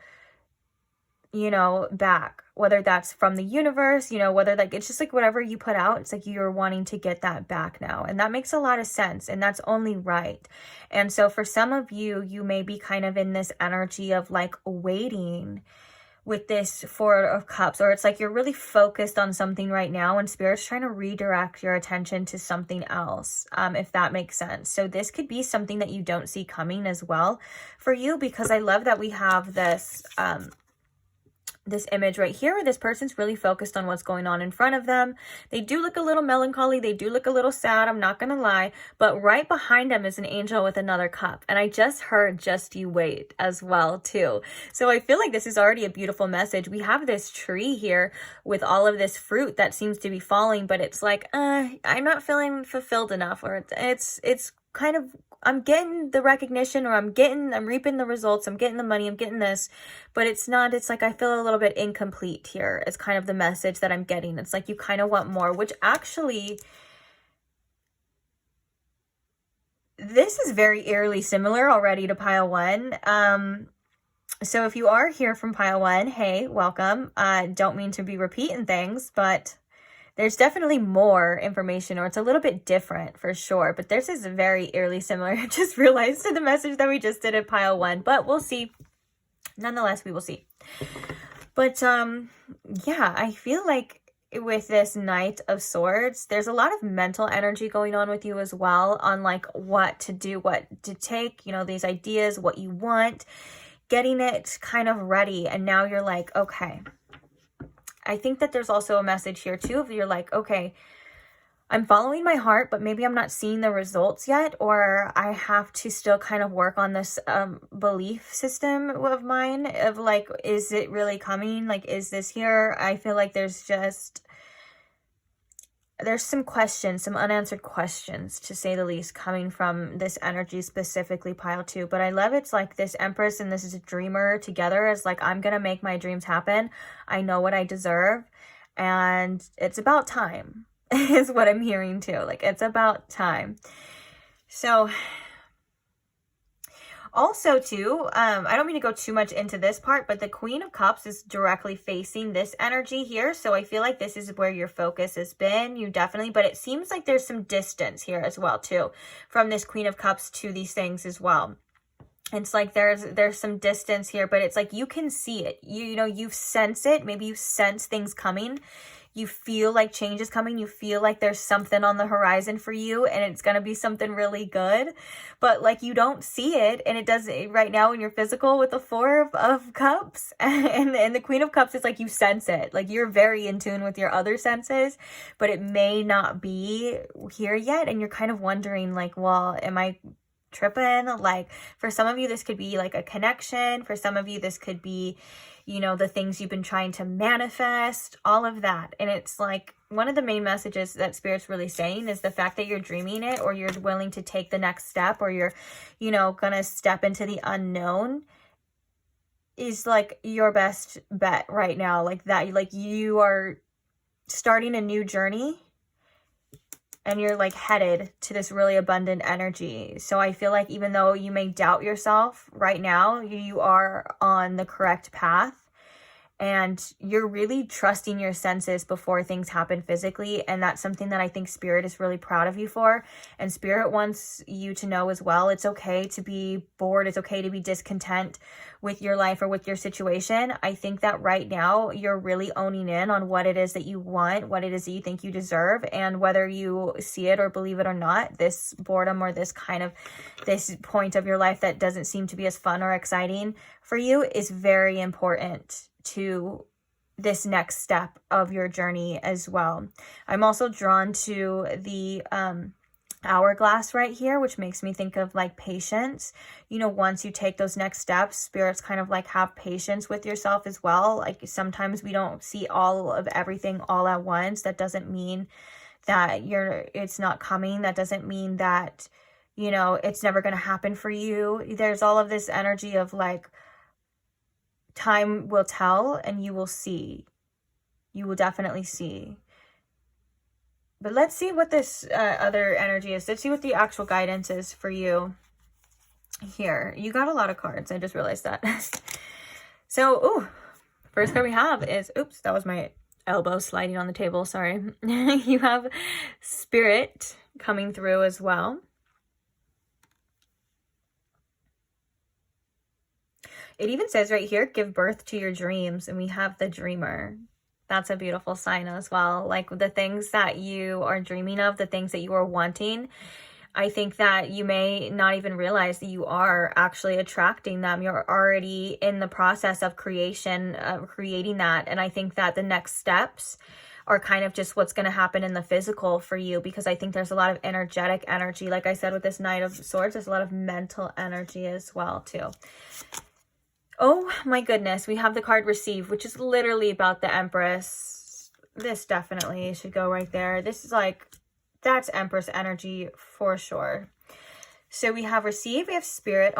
A: you know, back, whether that's from the universe, you know, whether like, it's just like whatever you put out, it's like you're wanting to get that back now. And that makes a lot of sense. And that's only right. And so for some of you, you may be kind of in this energy of like waiting with this Four of Cups, or it's like you're really focused on something right now and Spirit's trying to redirect your attention to something else, if that makes sense. So this could be something that you don't see coming as well for you, because I love that we have this this image right here where this person's really focused on what's going on in front of them. They do look a little melancholy. They do look a little sad. I'm not going to lie. But right behind them is an angel with another cup. And I just heard "just you wait" as well too. So I feel like this is already a beautiful message. We have this tree here with all of this fruit that seems to be falling, but it's like, I'm not feeling fulfilled enough, or it's kind of, I'm getting the recognition, or I'm reaping the results, I'm getting the money, I'm getting this, but it's like I feel a little bit incomplete here. It's kind of the message that I'm getting. It's like you kind of want more, which actually, this is very eerily similar already to pile one. So if you are here from pile one, hey, welcome. Don't mean to be repeating things, but there's definitely more information, or it's a little bit different for sure, but this is very eerily similar. I just realized to the message that we just did at pile one, but we'll see. Nonetheless, we will see. But yeah, I feel like with this Knight of Swords, there's a lot of mental energy going on with you as well on like what to do, what to take, you know, these ideas, what you want, getting it kind of ready. And now you're like, okay. I think that there's also a message here too, if you're like, okay, I'm following my heart, but maybe I'm not seeing the results yet, or I have to still kind of work on this belief system of mine of like, is it really coming? Like, is this here? I feel like there's some questions, some unanswered questions, to say the least, coming from this energy, specifically pile 2. But I love it's like this Empress and this is a dreamer together is like, I'm going to make my dreams happen. I know what I deserve. And it's about time is what I'm hearing too. Like, it's about time. So also too, I don't mean to go too much into this part, but the Queen of Cups is directly facing this energy here. So I feel like this is where your focus has been. You definitely, but it seems like there's some distance here as well too, from this Queen of Cups to these things as well. It's like there's some distance here, but it's like you can see it. You know, you sense it. Maybe you sense things coming. You feel like change is coming. You feel like there's something on the horizon for you and it's going to be something really good. But like you don't see it, and it does right now in your physical with the Four of Cups and the Queen of Cups. It's like you sense it. Like you're very in tune with your other senses, but it may not be here yet. And you're kind of wondering like, well, am I tripping? Like for some of you, this could be like a connection. For some of you, this could be, you know, the things you've been trying to manifest, all of that. And it's like one of the main messages that Spirit's really saying is the fact that you're dreaming it, or you're willing to take the next step, or you're, you know, gonna step into the unknown is like your best bet right now. Like that, like you are starting a new journey and you're like headed to this really abundant energy. So I feel like even though you may doubt yourself right now, you are on the correct path. And you're really trusting your senses before things happen physically. And that's something that I think Spirit is really proud of you for. And Spirit wants you to know as well, it's okay to be bored. It's okay to be discontent with your life or with your situation. I think that right now you're really owning in on what it is that you want, what it is that you think you deserve. And whether you see it or believe it or not, this boredom or this kind of this point of your life that doesn't seem to be as fun or exciting for you is very important to this next step of your journey as well. I'm also drawn to the hourglass right here, which makes me think of like patience. You know, once you take those next steps, Spirits kind of like have patience with yourself as well. Like sometimes we don't see all of everything all at once. That doesn't mean that it's not coming. That doesn't mean that, you know, it's never going to happen for you. There's all of this energy of like, time will tell and you will see. You will definitely see. But let's see what this other energy is. Let's see what the actual guidance is for you here. You got a lot of cards. I just realized that. So, first card we have is, oops, that was my elbow sliding on the table. Sorry. You have Spirit coming through as well. It even says right here, give birth to your dreams. And we have the dreamer. That's a beautiful sign as well. Like the things that you are dreaming of, the things that you are wanting, I think that you may not even realize that you are actually attracting them. You're already in the process of creating that. And I think that the next steps are kind of just what's going to happen in the physical for you, because I think there's a lot of energetic energy. Like I said, with this Knight of Swords, there's a lot of mental energy as well too. Oh my goodness, we have the card Receive, which is literally about the Empress. This definitely should go right there. This is like, that's Empress energy for sure. So we have Receive, we have Spirit,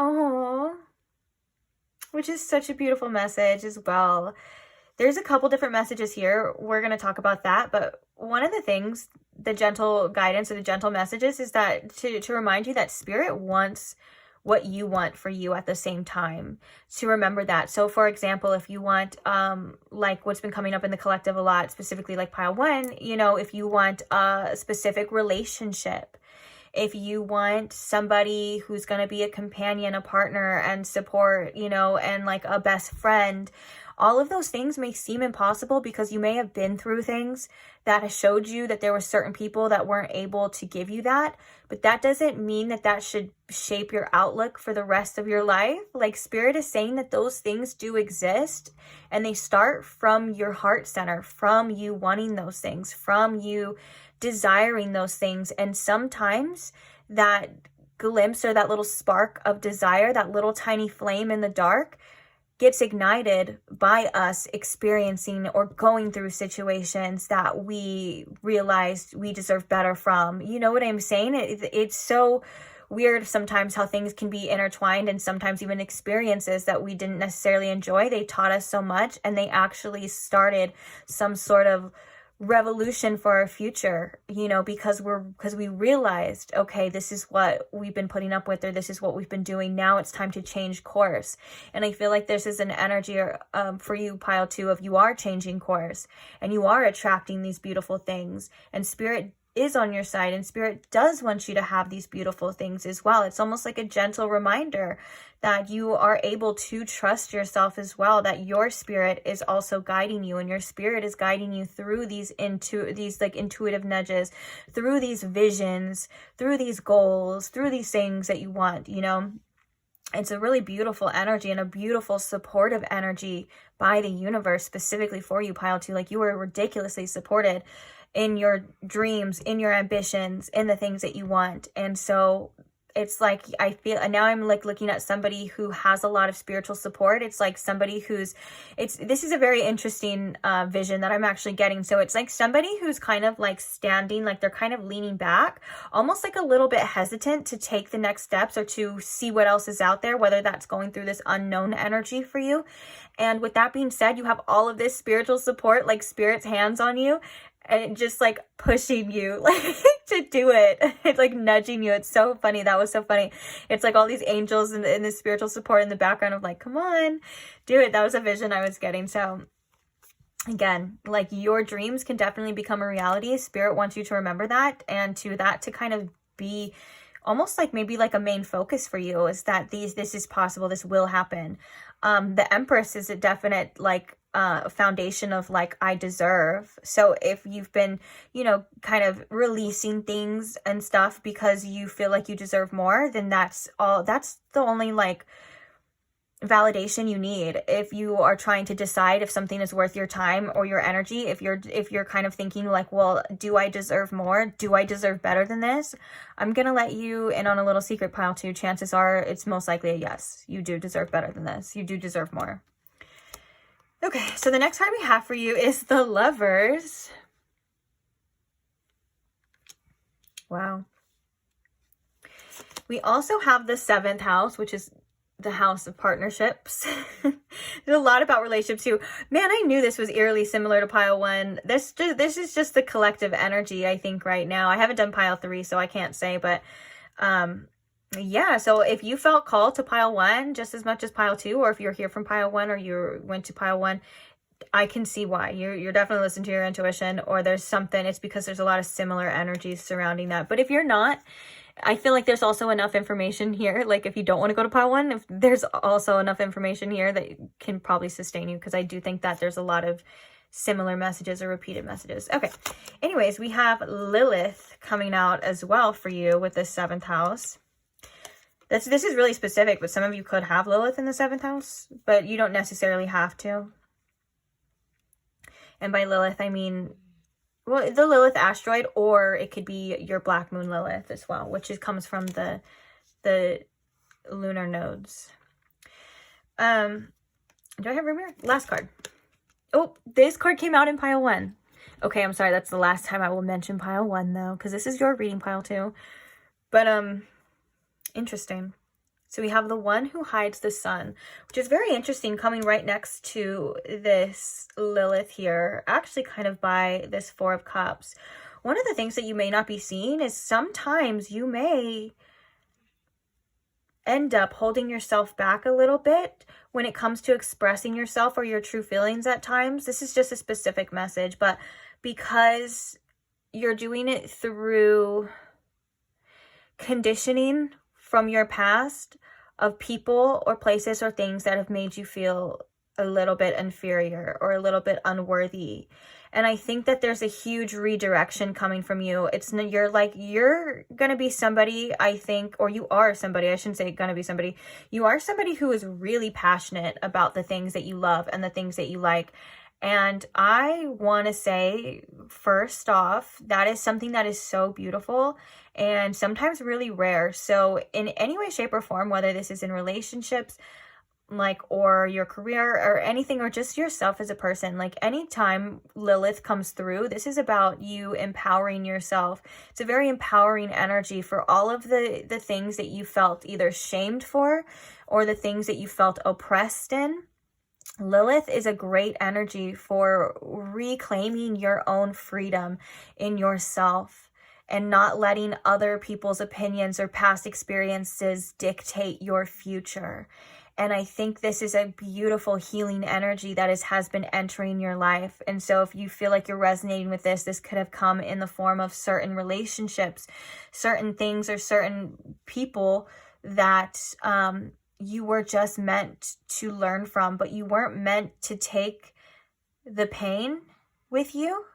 A: which is such a beautiful message as well. There's a couple different messages here. We're going to talk about that. But one of the things, the gentle guidance or the gentle messages is that to remind you that Spirit wants what you want for you at the same time, to remember that. So for example, if you want, like what's been coming up in the collective a lot, specifically like pile 1, you know, if you want a specific relationship, if you want somebody who's going to be a companion, a partner, and support, you know, and like a best friend, all of those things may seem impossible because you may have been through things that has showed you that there were certain people that weren't able to give you that. But that doesn't mean that that should shape your outlook for the rest of your life. Like, Spirit is saying that those things do exist, and they start from your heart center, from you wanting those things, from you desiring those things. And sometimes that glimpse or that little spark of desire, that little tiny flame in the dark, gets ignited by us experiencing or going through situations that we realized we deserve better from. You know what I'm saying? It's so weird sometimes how things can be intertwined, and sometimes even experiences that we didn't necessarily enjoy, they taught us so much, and they actually started some sort of revolution for our future, you know, because we realized, okay, this is what we've been putting up with, or this is what we've been doing. Now it's time to change course. And I feel like this is an energy for you, pile 2, of you are changing course and you are attracting these beautiful things, and Spirit is on your side, and Spirit does want you to have these beautiful things as well. It's almost like a gentle reminder that you are able to trust yourself as well, that your spirit is also guiding you, and your spirit is guiding you through these like intuitive nudges, through these visions, through these goals, through these things that you want, you know. It's a really beautiful energy and a beautiful supportive energy by the universe specifically for you, pile 2. Like, you are ridiculously supported in your dreams, in your ambitions, in the things that you want. And so it's like, I feel, and now I'm like looking at somebody who has a lot of spiritual support. It's like somebody this is a very interesting vision that I'm actually getting. So it's like somebody who's kind of like standing, like they're kind of leaning back, almost like a little bit hesitant to take the next steps or to see what else is out there, whether that's going through this unknown energy for you. And with that being said, you have all of this spiritual support, like Spirit's hands on you, and just like pushing you like to do it. It's like nudging you. It's so funny. That was so funny. It's like all these angels and the spiritual support in the background of like, come on, do it. That was a vision I was getting. So again, like, your dreams can definitely become a reality. Spirit wants you to remember that, and to kind of be almost like maybe like a main focus for you, is that this is possible. This will happen. The Empress is a definite like foundation of like, I deserve. So if you've been, you know, kind of releasing things and stuff because you feel like you deserve more, then that's the only like validation you need. If you are trying to decide if something is worth your time or your energy, if you're kind of thinking like, well, do I deserve more? Do I deserve better than this? I'm gonna let you in on a little secret, pile 2. Chances are it's most likely a yes. You do deserve better than this. You do deserve more. Okay, so the next card we have for you is the Lovers. Wow. We also have the 7th house, which is the house of partnerships. There's a lot about relationships too. Man, I knew this was eerily similar to pile 1. This is just the collective energy, I think, right now. I haven't done pile 3, so I can't say, but yeah, so if you felt called to pile 1 just as much as pile 2, or if you're here from pile 1 or you went to pile 1, I can see why. You're definitely listening to your intuition, or there's something. It's because there's a lot of similar energies surrounding that. But if you're not, I feel like there's also enough information here. Like, if you don't want to go to pile 1, if there's also enough information here that can probably sustain you, because I do think that there's a lot of similar messages or repeated messages. Okay. Anyways, we have Lilith coming out as well for you with the 7th house. This is really specific, but some of you could have Lilith in the 7th house, but you don't necessarily have to. And by Lilith, I mean, well, the Lilith asteroid, or it could be your Black Moon Lilith as well, which comes from the lunar nodes. Do I have room here? Last card. Oh, this card came out in pile 1. Okay, I'm sorry. That's the last time I will mention pile 1, though, because this is your reading, pile 2. But, interesting. So we have the One Who Hides the Sun, which is very interesting, coming right next to this Lilith here, actually kind of by this 4 of Cups. One of the things that you may not be seeing is sometimes you may end up holding yourself back a little bit when it comes to expressing yourself or your true feelings at times. This is just a specific message, but because you're doing it through conditioning from your past of people or places or things that have made you feel a little bit inferior or a little bit unworthy. And I think that there's a huge redirection coming from you. You're gonna be somebody, I think, or you are somebody, I shouldn't say gonna be somebody. You are somebody who is really passionate about the things that you love and the things that you like. And I want to say, first off, that is something that is so beautiful and sometimes really rare. So in any way, shape, or form, whether this is in relationships, or your career or anything, or just yourself as a person, anytime Lilith comes through, this is about you empowering yourself. It's a very empowering energy for all of the things that you felt either shamed for or the things that you felt oppressed in. Lilith is a great energy for reclaiming your own freedom in yourself and not letting other people's opinions or past experiences dictate your future. And I think this is a beautiful healing energy that has been entering your life. And so if you feel like you're resonating with this could have come in the form of certain relationships, certain things, or certain people that you were just meant to learn from, but you weren't meant to take the pain with you.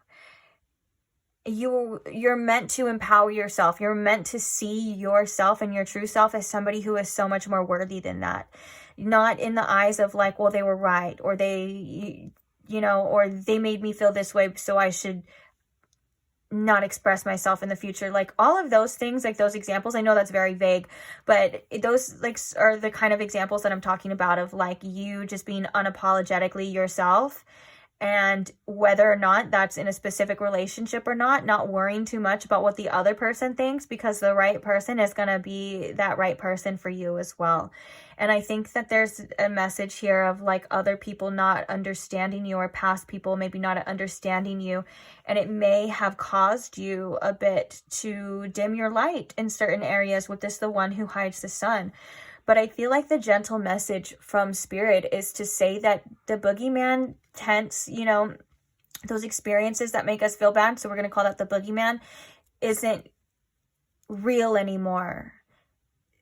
A: You're meant to empower yourself. You're meant to see yourself and your true self as somebody who is so much more worthy than that. Not in the eyes of well, they were right, or they, or they made me feel this way, so I should not express myself in the future. All of those things, those examples, I know that's very vague, but those are the kind of examples that I'm talking about of you just being unapologetically yourself. And whether or not that's in a specific relationship or not worrying too much about what the other person thinks, because the right person is going to be that right person for you as well. And I think that there's a message here of other people not understanding you, or past people maybe not understanding you. And it may have caused you a bit to dim your light in certain areas with the one who hides the sun. But I feel like the gentle message from Spirit is to say that the boogeyman tents, those experiences that make us feel bad, so we're going to call that the boogeyman, isn't real anymore.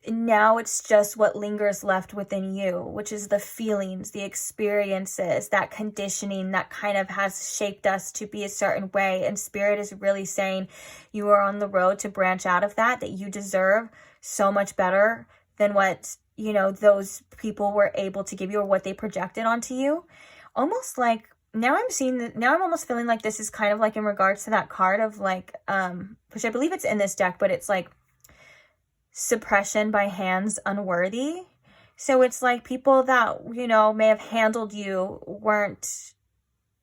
A: Now it's just what lingers left within you, which is the feelings, the experiences, that conditioning that kind of has shaped us to be a certain way. And Spirit is really saying you are on the road to branch out of that you deserve so much better than what, those people were able to give you, or what they projected onto you. Almost now I'm almost feeling like this is kind of in regards to that card of which I believe it's in this deck, but it's suppression by hands unworthy. So it's people that, may have handled you weren't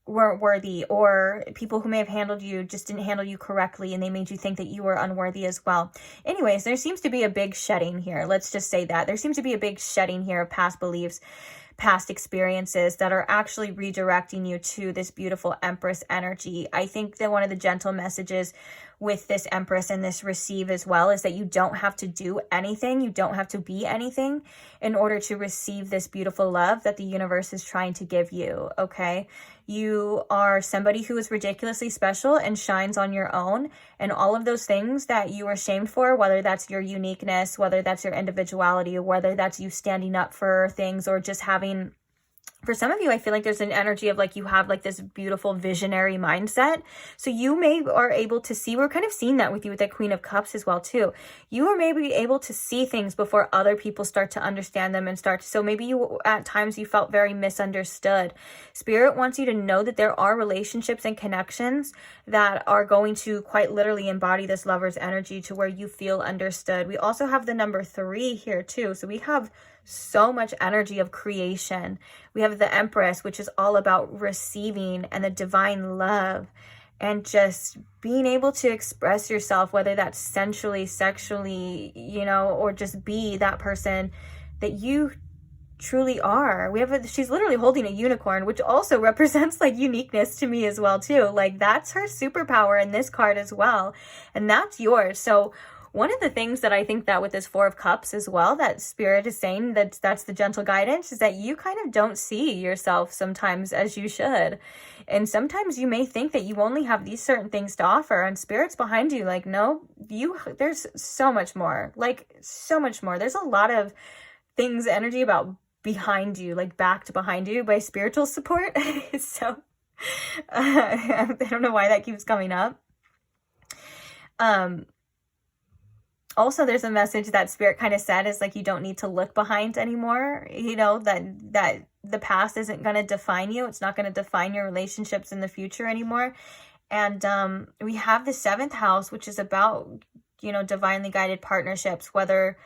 A: worthy, or people who may have handled you just didn't handle you correctly, and they made you think that you were unworthy as well. Anyways, there seems to be a big shedding here. Let's just say that. There seems to be a big shedding here of past beliefs, past experiences that are actually redirecting you to this beautiful Empress energy. I think that one of the gentle messages with this Empress and this receive as well is that you don't have to do anything. You don't have to be anything in order to receive this beautiful love that the universe is trying to give you, okay? You are somebody who is ridiculously special and shines on your own, and all of those things that you are shamed for, whether that's your uniqueness, whether that's your individuality, or whether that's you standing up for things, or just having, for some of you, I feel like there's an energy of you have this beautiful visionary mindset. So you are able to see, we're kind of seeing that with you with that Queen of Cups as well too. You are maybe able to see things before other people start to understand them so maybe at times you felt very misunderstood. Spirit wants you to know that there are relationships and connections that are going to quite literally embody this lover's energy to where you feel understood. We also have the number 3 here too. So we have so much energy of creation. We have the Empress, which is all about receiving and the divine love and just being able to express yourself, whether that's sensually, sexually, or just be that person that you truly are. She's literally holding a unicorn, which also represents uniqueness to me as well too. That's her superpower in this card as well, and that's yours. So one of the things that I think that with this Four of Cups as well, that Spirit is saying that's the gentle guidance, is that you kind of don't see yourself sometimes as you should. And sometimes you may think that you only have these certain things to offer, and Spirit's behind you like, no, there's so much more, like so much more. There's a lot of things, energy about behind you, like backed behind you by spiritual support. So I don't know why that keeps coming up. Also, there's a message that Spirit kind of said is like, you don't need to look behind anymore. You know, that the past isn't going to define you. It's not going to define your relationships in the future anymore. And we have the 7th house, which is about, you know, divinely guided partnerships, whether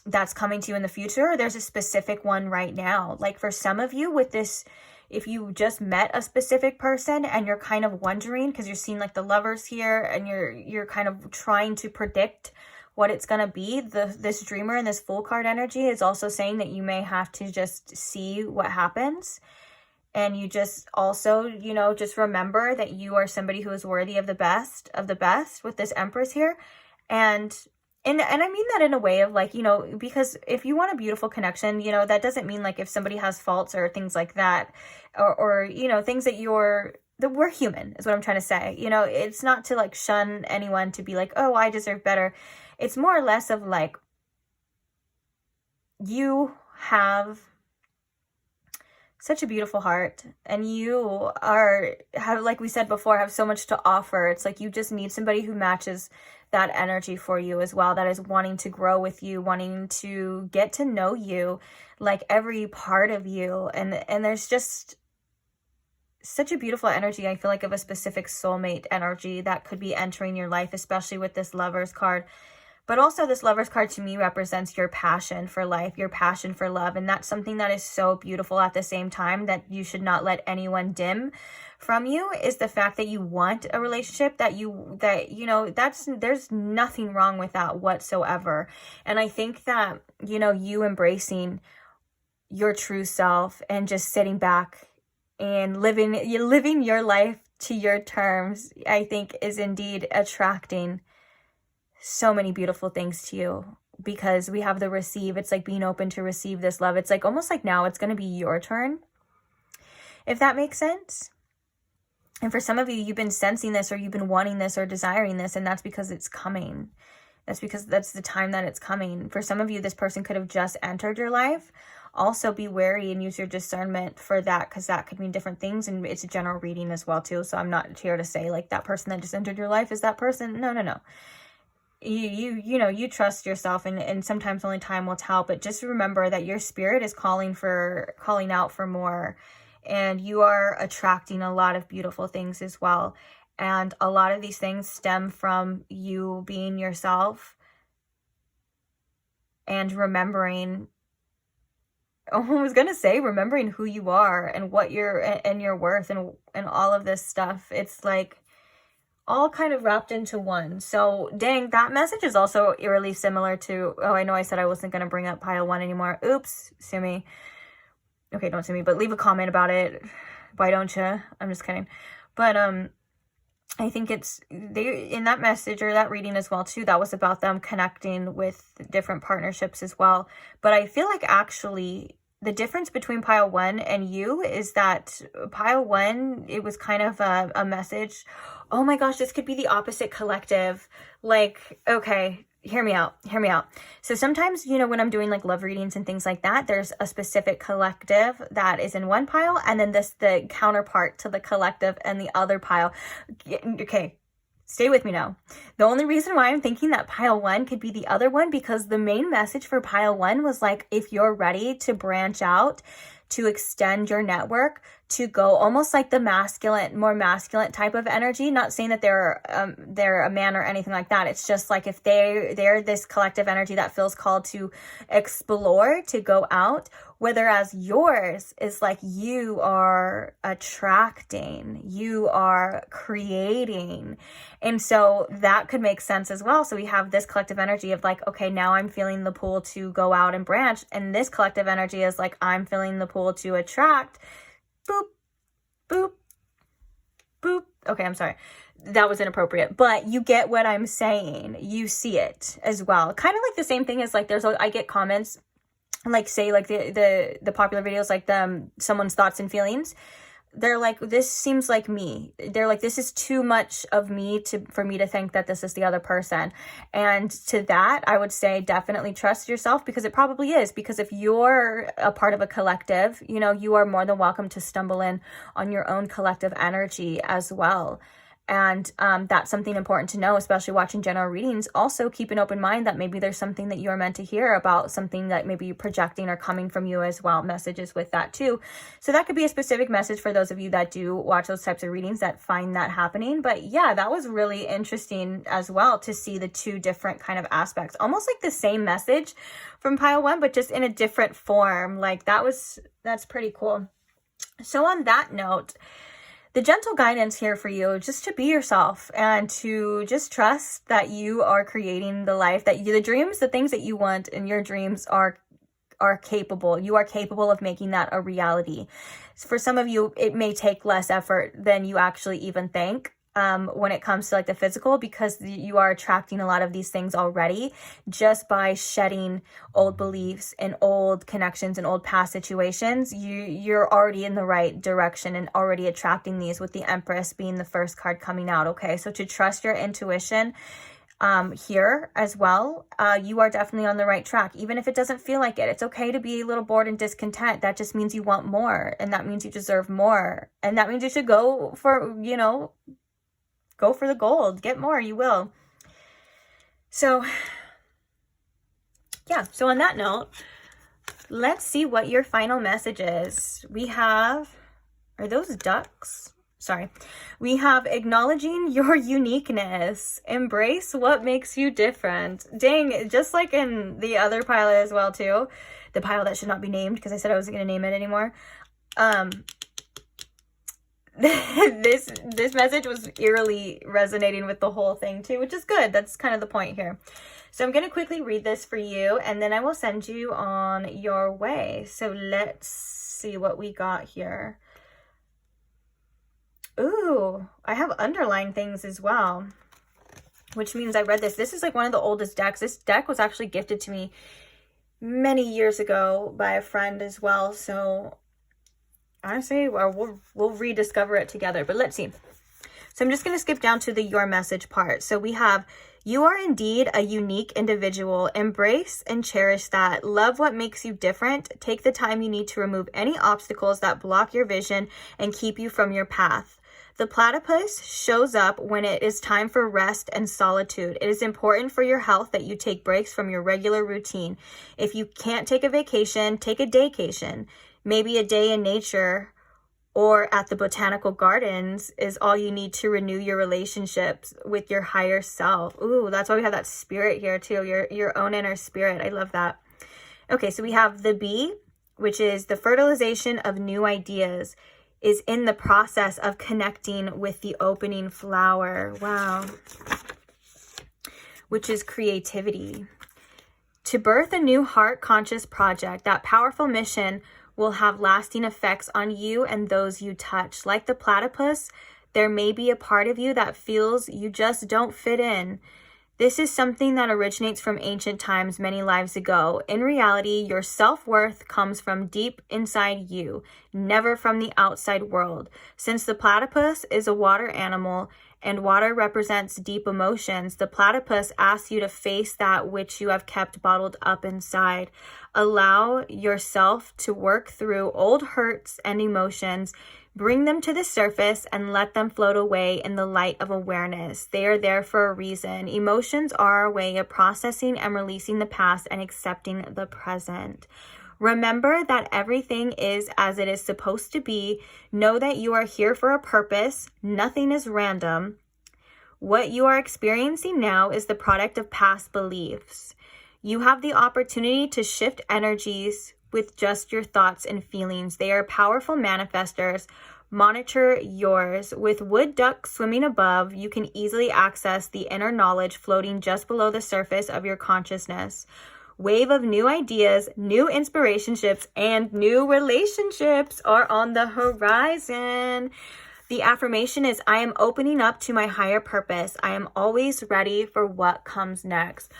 A: that's coming to you in the future or there's a specific one right now. Like for some of you with this, if you just met a specific person and you're kind of wondering, because you're seeing like the Lovers here and you're kind of trying to predict what it's going to be, this Dreamer and this Fool card energy is also saying that you may have to just see what happens. And you just also, you know, just remember that you are somebody who is worthy of the best with this Empress here. And I mean that in a way of like, you know, because if you want a beautiful connection, you know, that doesn't mean like if somebody has faults or things like that, or you know, things that we're human is what I'm trying to say. You know, it's not to like shun anyone to be like, oh, I deserve better. It's more or less of like, you have such a beautiful heart and you have, like we said before, have so much to offer. It's like you just need somebody who matches that energy for you as well, that is wanting to grow with you, wanting to get to know you, like every part of you. And there's just such a beautiful energy, I feel like, of a specific soulmate energy that could be entering your life, especially with this Lovers card. But also this Lovers card to me represents your passion for life, your passion for love. And that's something that is so beautiful at the same time that you should not let anyone dim from you, is the fact that you want a relationship, that you know, there's nothing wrong with that whatsoever. And I think that, you know, you embracing your true self and just sitting back and living your life to your terms, I think is indeed attracting so many beautiful things to you, because we have the receive. It's like being open to receive this love. It's like almost like now it's going to be your turn, if that makes sense. And for some of you, you've been sensing this, or you've been wanting this or desiring this, and that's because it's coming. That's because that's the time that it's coming. For some of you, this person could have just entered your life. Also be wary and use your discernment for that, because that could mean different things, and it's a general reading as well too. So I'm not here to say like that person that just entered your life is that person. No. You know, you trust yourself, and sometimes only time will tell. But just remember that your spirit is calling out for more, and you are attracting a lot of beautiful things as well. And a lot of these things stem from you being yourself and remembering, I was gonna say remembering who you are and what and your worth and all of this stuff. It's like all kind of wrapped into one. So dang, that message is also eerily similar to, oh, I know I said I wasn't going to bring up pile 1 anymore. Oops, sue me. Okay, don't sue me, but leave a comment about it. Why don't you? I'm just kidding. But I think they in that message or that reading as well too, that was about them connecting with different partnerships as well. But I feel like actually the difference between pile 1 and you is that pile 1, it was kind of a message. Oh my gosh, this could be the opposite collective. Like, okay, hear me out. So sometimes, you know, when I'm doing like love readings and things like that, there's a specific collective that is in one pile, and then the counterpart to the collective and the other pile. Okay, stay with me now. The only reason why I'm thinking that pile 1 could be the other one, because the main message for pile 1 was like, if you're ready to branch out, to extend your network, to go almost like the more masculine type of energy. Not saying that they're a man or anything like that. It's just like if they're this collective energy that feels called to explore, to go out. Whereas yours is like you are attracting, you are creating. And so that could make sense as well. So we have this collective energy of like, okay, now I'm feeling the pull to go out and branch. And this collective energy is like, I'm feeling the pull to attract. Boop, boop, boop. Okay, I'm sorry. that was inappropriate, but you get what I'm saying. You see it as well. Kind of like the same thing as like I get comments like, say like the popular videos, like someone's thoughts and feelings. They're like, this seems like me. They're like, this is too much of me for me to think that this is the other person. And to that, I would say definitely trust yourself, because it probably is. Because if you're a part of a collective, you know, you are more than welcome to stumble in on your own collective energy as well. And that's something important to know, especially watching general readings. Also, keep an open mind that maybe there's something that you are meant to hear about, something that maybe you're projecting or coming from you as well. Messages with that too. So that could be a specific message for those of you that do watch those types of readings that find that happening. But yeah, that was really interesting as well to see the two different kind of aspects, almost like the same message from pile one, but just in a different form. Like that's pretty cool. So on that note, the gentle guidance here for you, just to be yourself and to just trust that you are creating the life that the dreams, the things that you want in your dreams are capable. You are capable of making that a reality. For some of you, it may take less effort than you actually even think. When it comes to like the physical, because you are attracting a lot of these things already just by shedding old beliefs and old connections and old past situations. You're already in the right direction and already attracting these, with the Empress being the first card coming out. Okay, so to trust your intuition here as well, you are definitely on the right track. Even if it doesn't feel like it, it's okay to be a little bored and discontent. That just means you want more, and that means you deserve more, and that means you should go for, go for the gold, get more, you will. So yeah, so on that note, let's see what your final message is. We have, are those ducks? Sorry. We have acknowledging your uniqueness. Embrace what makes you different. Dang, just like in the other pile as well too. The pile that should not be named, because I said I wasn't going to name it anymore. This message was eerily resonating with the whole thing too, which is good. That's kind of the point here. So I'm going to quickly read this for you, and then I will send you on your way. So let's see what we got here. Ooh, I have underlined things as well, which means I read this. This is like one of the oldest decks. This deck was actually gifted to me many years ago by a friend as well. So honestly, we'll rediscover it together, but let's see. So I'm just going to skip down to the your message part. So we have, you are indeed a unique individual. Embrace and cherish that. Love what makes you different. Take the time you need to remove any obstacles that block your vision and keep you from your path. The platypus shows up when it is time for rest and solitude. It is important for your health that you take breaks from your regular routine. If you can't take a vacation, take a daycation. Maybe a day in nature or at the botanical gardens is all you need to renew your relationships with your higher self. Ooh, that's why we have that spirit here too, your own inner spirit. I love that. Okay, so we have the bee, which is the fertilization of new ideas, is in the process of connecting with the opening flower. Wow. Which is creativity. To birth a new heart-conscious project, that powerful mission will have lasting effects on you and those you touch. Like the platypus, there may be a part of you that feels you just don't fit in. This is something that originates from ancient times many lives ago. In reality, your self-worth comes from deep inside you, never from the outside world. Since the platypus is a water animal and water represents deep emotions, the platypus asks you to face that which you have kept bottled up inside. Allow yourself to work through old hurts and emotions. Bring them to the surface and let them float away in the light of awareness. They are there for a reason. Emotions are a way of processing and releasing the past and accepting the present. Remember that everything is as it is supposed to be. Know that you are here for a purpose. Nothing is random. What you are experiencing now is the product of past beliefs. You have the opportunity to shift energies with just your thoughts and feelings. They are powerful manifestors. Monitor yours. With wood ducks swimming above, you can easily access the inner knowledge floating just below the surface of your consciousness. Wave of new ideas, new inspirationships, and new relationships are on the horizon. The affirmation is, I am opening up to my higher purpose. I am always ready for what comes next.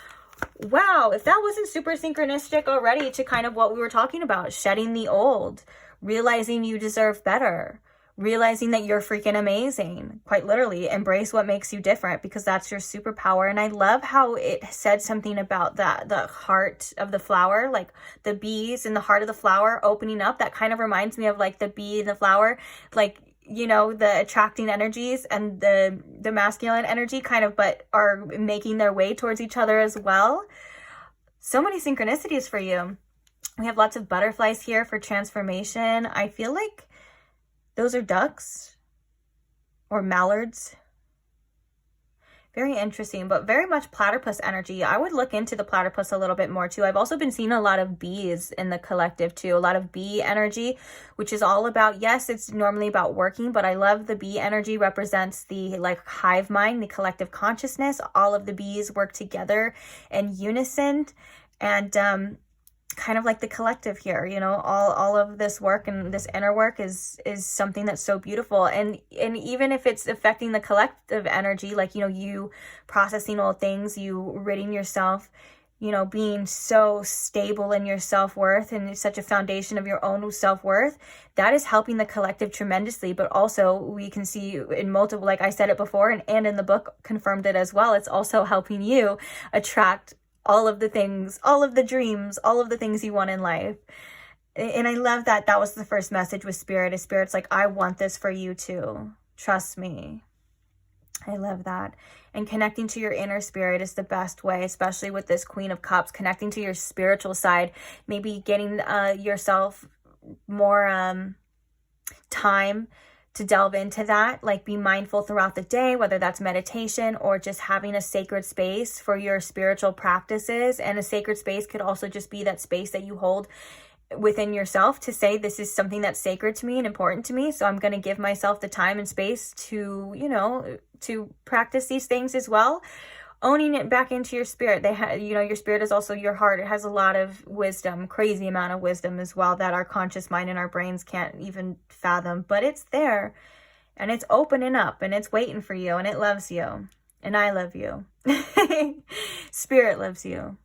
A: Wow, if that wasn't super synchronistic already to kind of what we were talking about, shedding the old, realizing you deserve better, realizing that you're freaking amazing, quite literally, embrace what makes you different, because that's your superpower. And I love how it said something about that, the heart of the flower, like the bees in the heart of the flower opening up. That kind of reminds me of like the bee in the flower, like, you know, the attracting energies and the masculine energy kind of, but are making their way towards each other as well. So many synchronicities for you. We have lots of butterflies here for transformation. I feel like those are ducks or mallards. Very interesting, but very much platypus energy. I would look into the platypus a little bit more too. I've also been seeing a lot of bees in the collective too. A lot of bee energy, which is all about, yes, it's normally about working, but I love the bee energy represents the like hive mind, the collective consciousness. All of the bees work together in unison, and kind of like the collective here, you know, all of this work and this inner work is something that's so beautiful. And even if it's affecting the collective energy, like, you know, you processing old things, you ridding yourself, you know, being so stable in your self-worth and such a foundation of your own self-worth, that is helping the collective tremendously. But also we can see in multiple, like I said it before, and in the book confirmed it as well, it's also helping you attract all of the things, all of the dreams, all of the things you want in life. And I love that that was the first message with Spirit. Is Spirit's like, I want this for you too. Trust me. I love that. And connecting to your inner spirit is the best way, especially with this Queen of Cups, connecting to your spiritual side, maybe getting yourself more time to delve into that, like be mindful throughout the day, whether that's meditation or just having a sacred space for your spiritual practices. And a sacred space could also just be that space that you hold within yourself to say, this is something that's sacred to me and important to me. So I'm going to give myself the time and space to, you know, to practice these things as well. Owning it back into your spirit. You know, your spirit is also your heart. It has a lot of wisdom, crazy amount of wisdom as well, that our conscious mind and our brains can't even fathom, but it's there and it's opening up and it's waiting for you and it loves you. And I love you. Spirit loves you.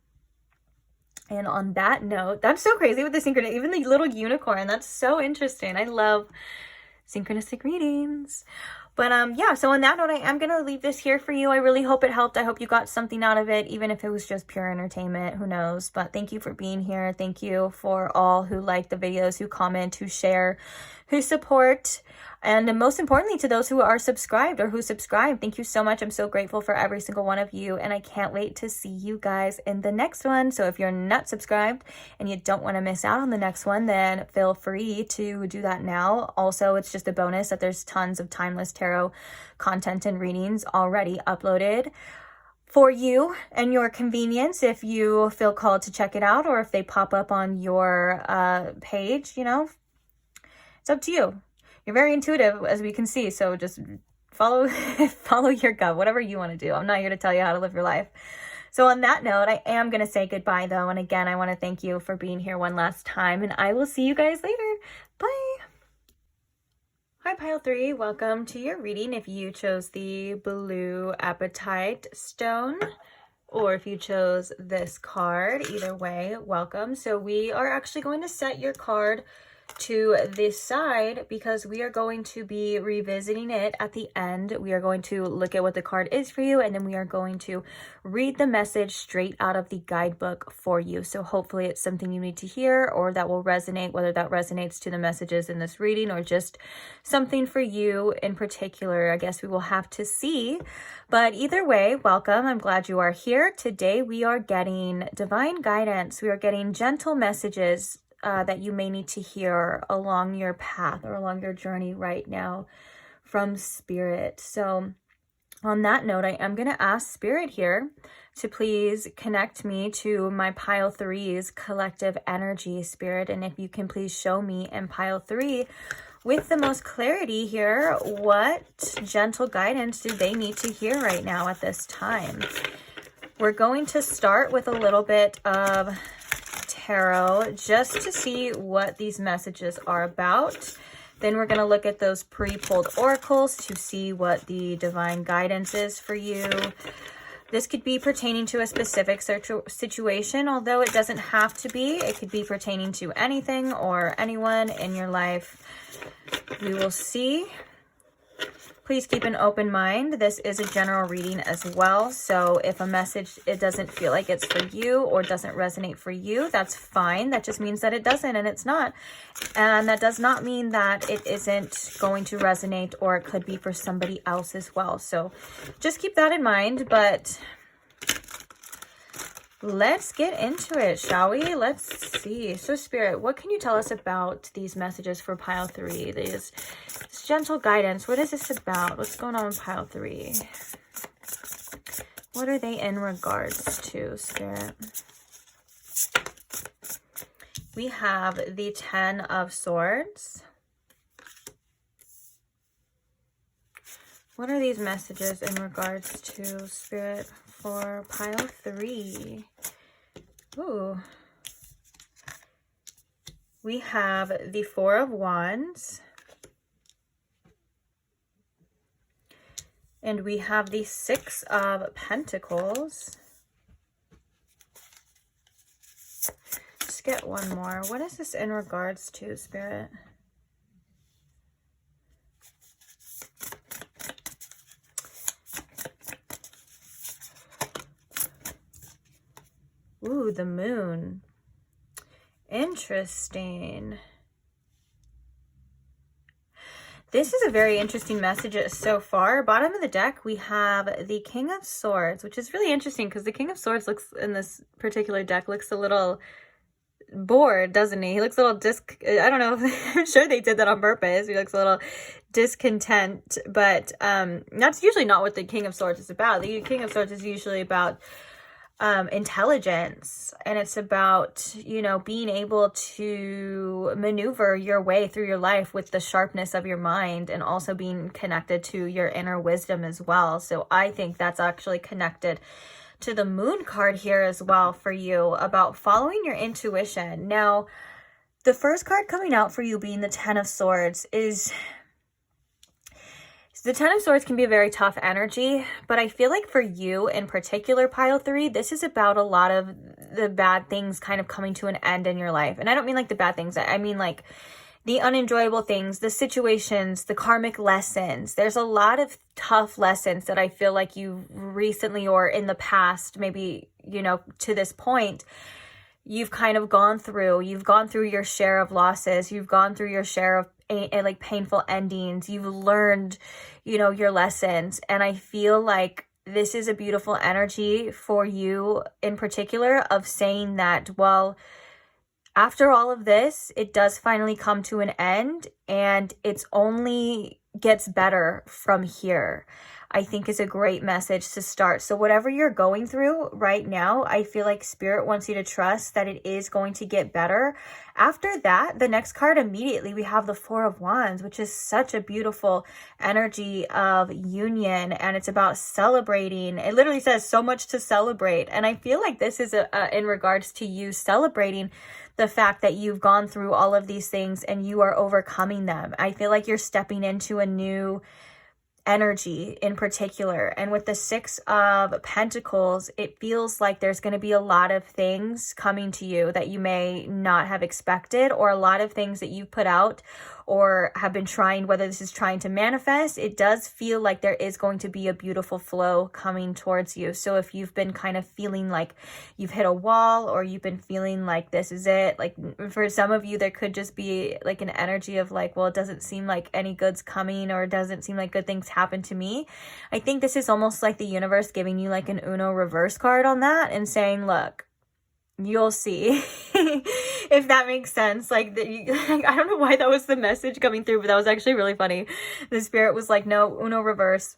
A: And on that note, that's so crazy with the synchronicity, even the little unicorn, that's so interesting. I love synchronistic readings. But yeah, so on that note, I am going to leave this here for you. I really hope it helped. I hope you got something out of it, even if it was just pure entertainment. Who knows? But thank you for being here. Thank you for all who like the videos, who comment, who share, who support. And most importantly, to those who are subscribed or who subscribe, thank you so much. I'm so grateful for every single one of you. And I can't wait to see you guys in the next one. So if you're not subscribed and you don't want to miss out on the next one, then feel free to do that now. Also, it's just a bonus that there's tons of timeless tarot content and readings already uploaded for you and your convenience if you feel called to check it out, or if they pop up on your page, you know, it's up to you. You're very intuitive, as we can see, so just follow your gut, whatever you want to do. I'm not here to tell you how to live your life. So on that note, I am going to say goodbye, though. And again, I want to thank you for being here one last time, and I will see you guys later. Bye. Hi, Pile 3. Welcome to your reading. If you chose the blue apatite stone, or if you chose this card, either way, welcome. So we are actually going to set your card to this side because we are going to be revisiting it at the end. We are going to look at what the card is for you, and then we are going to read the message straight out of the guidebook for you. So hopefully it's something you need to hear or that will resonate, whether that resonates to the messages in this reading or just something for you in particular. I guess we will have to see. But either way, welcome. I'm glad you are here. Today we are getting divine guidance. We are getting gentle messages that you may need to hear along your path or along your journey right now from Spirit. So on that note, I am going to ask Spirit here to please connect me to my Pile 3's collective energy, Spirit. And if you can please show me in Pile 3 with the most clarity here, what gentle guidance do they need to hear right now at this time? We're going to start with a little bit of tarot just to see what these messages are about. Then we're going to look at those pre-pulled oracles to see what the divine guidance is for you. This could be pertaining to a specific situation, although it doesn't have to be. It could be pertaining to anything or anyone in your life. We will see. Please keep an open mind. This is a general reading as well. So if a message, it doesn't feel like it's for you or doesn't resonate for you, that's fine. That just means that it doesn't and it's not. And that does not mean that it isn't going to resonate or it could be for somebody else as well. So just keep that in mind. But let's get into it, shall we? Let's see. So Spirit, what can you tell us about these messages for pile 3? This gentle guidance. What is this about? What's going on with pile 3? What are they in regards to, Spirit? We have the 10 of Swords. What are these messages in regards to, Spirit, for pile 3? Ooh. We have the 4 of Wands. And we have the 6 of Pentacles. Let's get one more. What is this in regards to, Spirit? Ooh, the Moon. Interesting. This is a very interesting message so far. Bottom of the deck, we have the King of Swords, which is really interesting because the King of Swords looks, in this particular deck, looks a little bored, doesn't he? He looks a little I don't know, I'm sure they did that on purpose. He looks a little discontent, but that's usually not what the King of Swords is about. The King of Swords is usually about intelligence, and it's about, you know, being able to maneuver your way through your life with the sharpness of your mind, and also being connected to your inner wisdom as well. So I think that's actually connected to the Moon card here as well for you, about following your intuition. Now, the first card coming out for you being the 10 of Swords is... The 10 of Swords can be a very tough energy, but I feel like for you in particular, pile 3, this is about a lot of the bad things kind of coming to an end in your life. And I don't mean like the bad things. I mean like the unenjoyable things, the situations, the karmic lessons. There's a lot of tough lessons that I feel like you recently or in the past, maybe, you know, to this point, you've kind of gone through. You've gone through your share of losses. You've gone through your share of like painful endings. You've learned, you know, your lessons. And I feel like this is a beautiful energy for you in particular of saying that, well, after all of this, it does finally come to an end, and it's only gets better from here. I think is a great message to start. So whatever you're going through right now, I feel like Spirit wants you to trust that it is going to get better. After that, the next card immediately, we have the 4 of Wands, which is such a beautiful energy of union, and it's about celebrating. It literally says so much to celebrate. And I feel like this is in regards to you celebrating the fact that you've gone through all of these things and you are overcoming them. I feel like you're stepping into a new energy in particular. And with the 6 of Pentacles, it feels like there's going to be a lot of things coming to you that you may not have expected, or a lot of things that you've put out or have been trying, whether this is trying to manifest. It does feel like there is going to be a beautiful flow coming towards you. So if you've been kind of feeling like you've hit a wall, or you've been feeling like this is it, like for some of you, there could just be like an energy of like, well, it doesn't seem like any good's coming, or it doesn't seem like good things happen to me. I think this is almost like the universe giving you like an Uno reverse card on that and saying, look, you'll see. If that makes sense. Like, I don't know why that was the message coming through, but that was actually really funny. The Spirit was like, no, Uno reverse.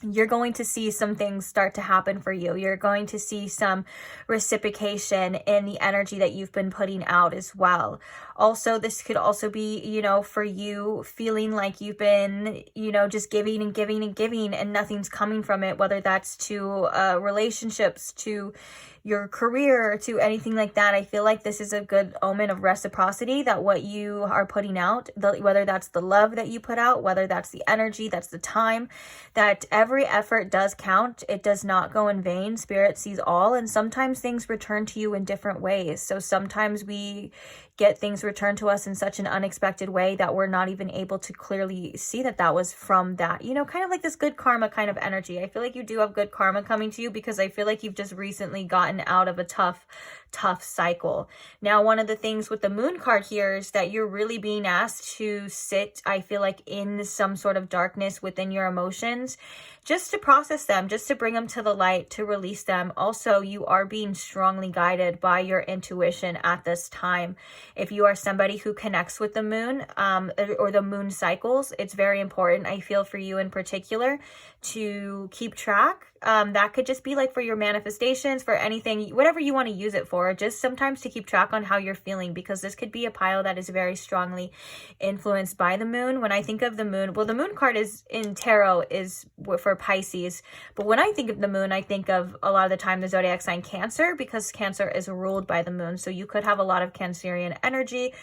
A: You're going to see some things start to happen for you. You're going to see some reciprocation in the energy that you've been putting out as well. Also, this could also be, you know, for you feeling like you've been, you know, just giving and giving and giving and nothing's coming from it, whether that's to relationships, to your career, to anything like that. I feel like this is a good omen of reciprocity, that what you are putting out, whether that's the love that you put out, whether that's the energy, that's the time, that every effort does count. It does not go in vain. Spirit sees all, and sometimes things return to you in different ways. So sometimes we get things returned to us in such an unexpected way that we're not even able to clearly see that that was from that, you know, kind of like this good karma kind of energy. I feel like you do have good karma coming to you, because I feel like you've just recently gotten out of a tough cycle. Now, one of the things with the moon card here is that you're really being asked to sit, I feel like, in some sort of darkness within your emotions, just to process them, just to bring them to the light, to release them. Also, you are being strongly guided by your intuition at this time. If you are somebody who connects with the moon, or the moon cycles, it's very important, I feel, for you in particular, to keep track. That could just be like for your manifestations, for anything, whatever you want to use it for, just sometimes to keep track on how you're feeling, because this could be a pile that is very strongly influenced by the moon. When I think of the moon, well, the moon card is in tarot is for Pisces, but when I think of the moon, I think of a lot of the time the zodiac sign Cancer, because Cancer is ruled by the moon. So you could have a lot of Cancerian energy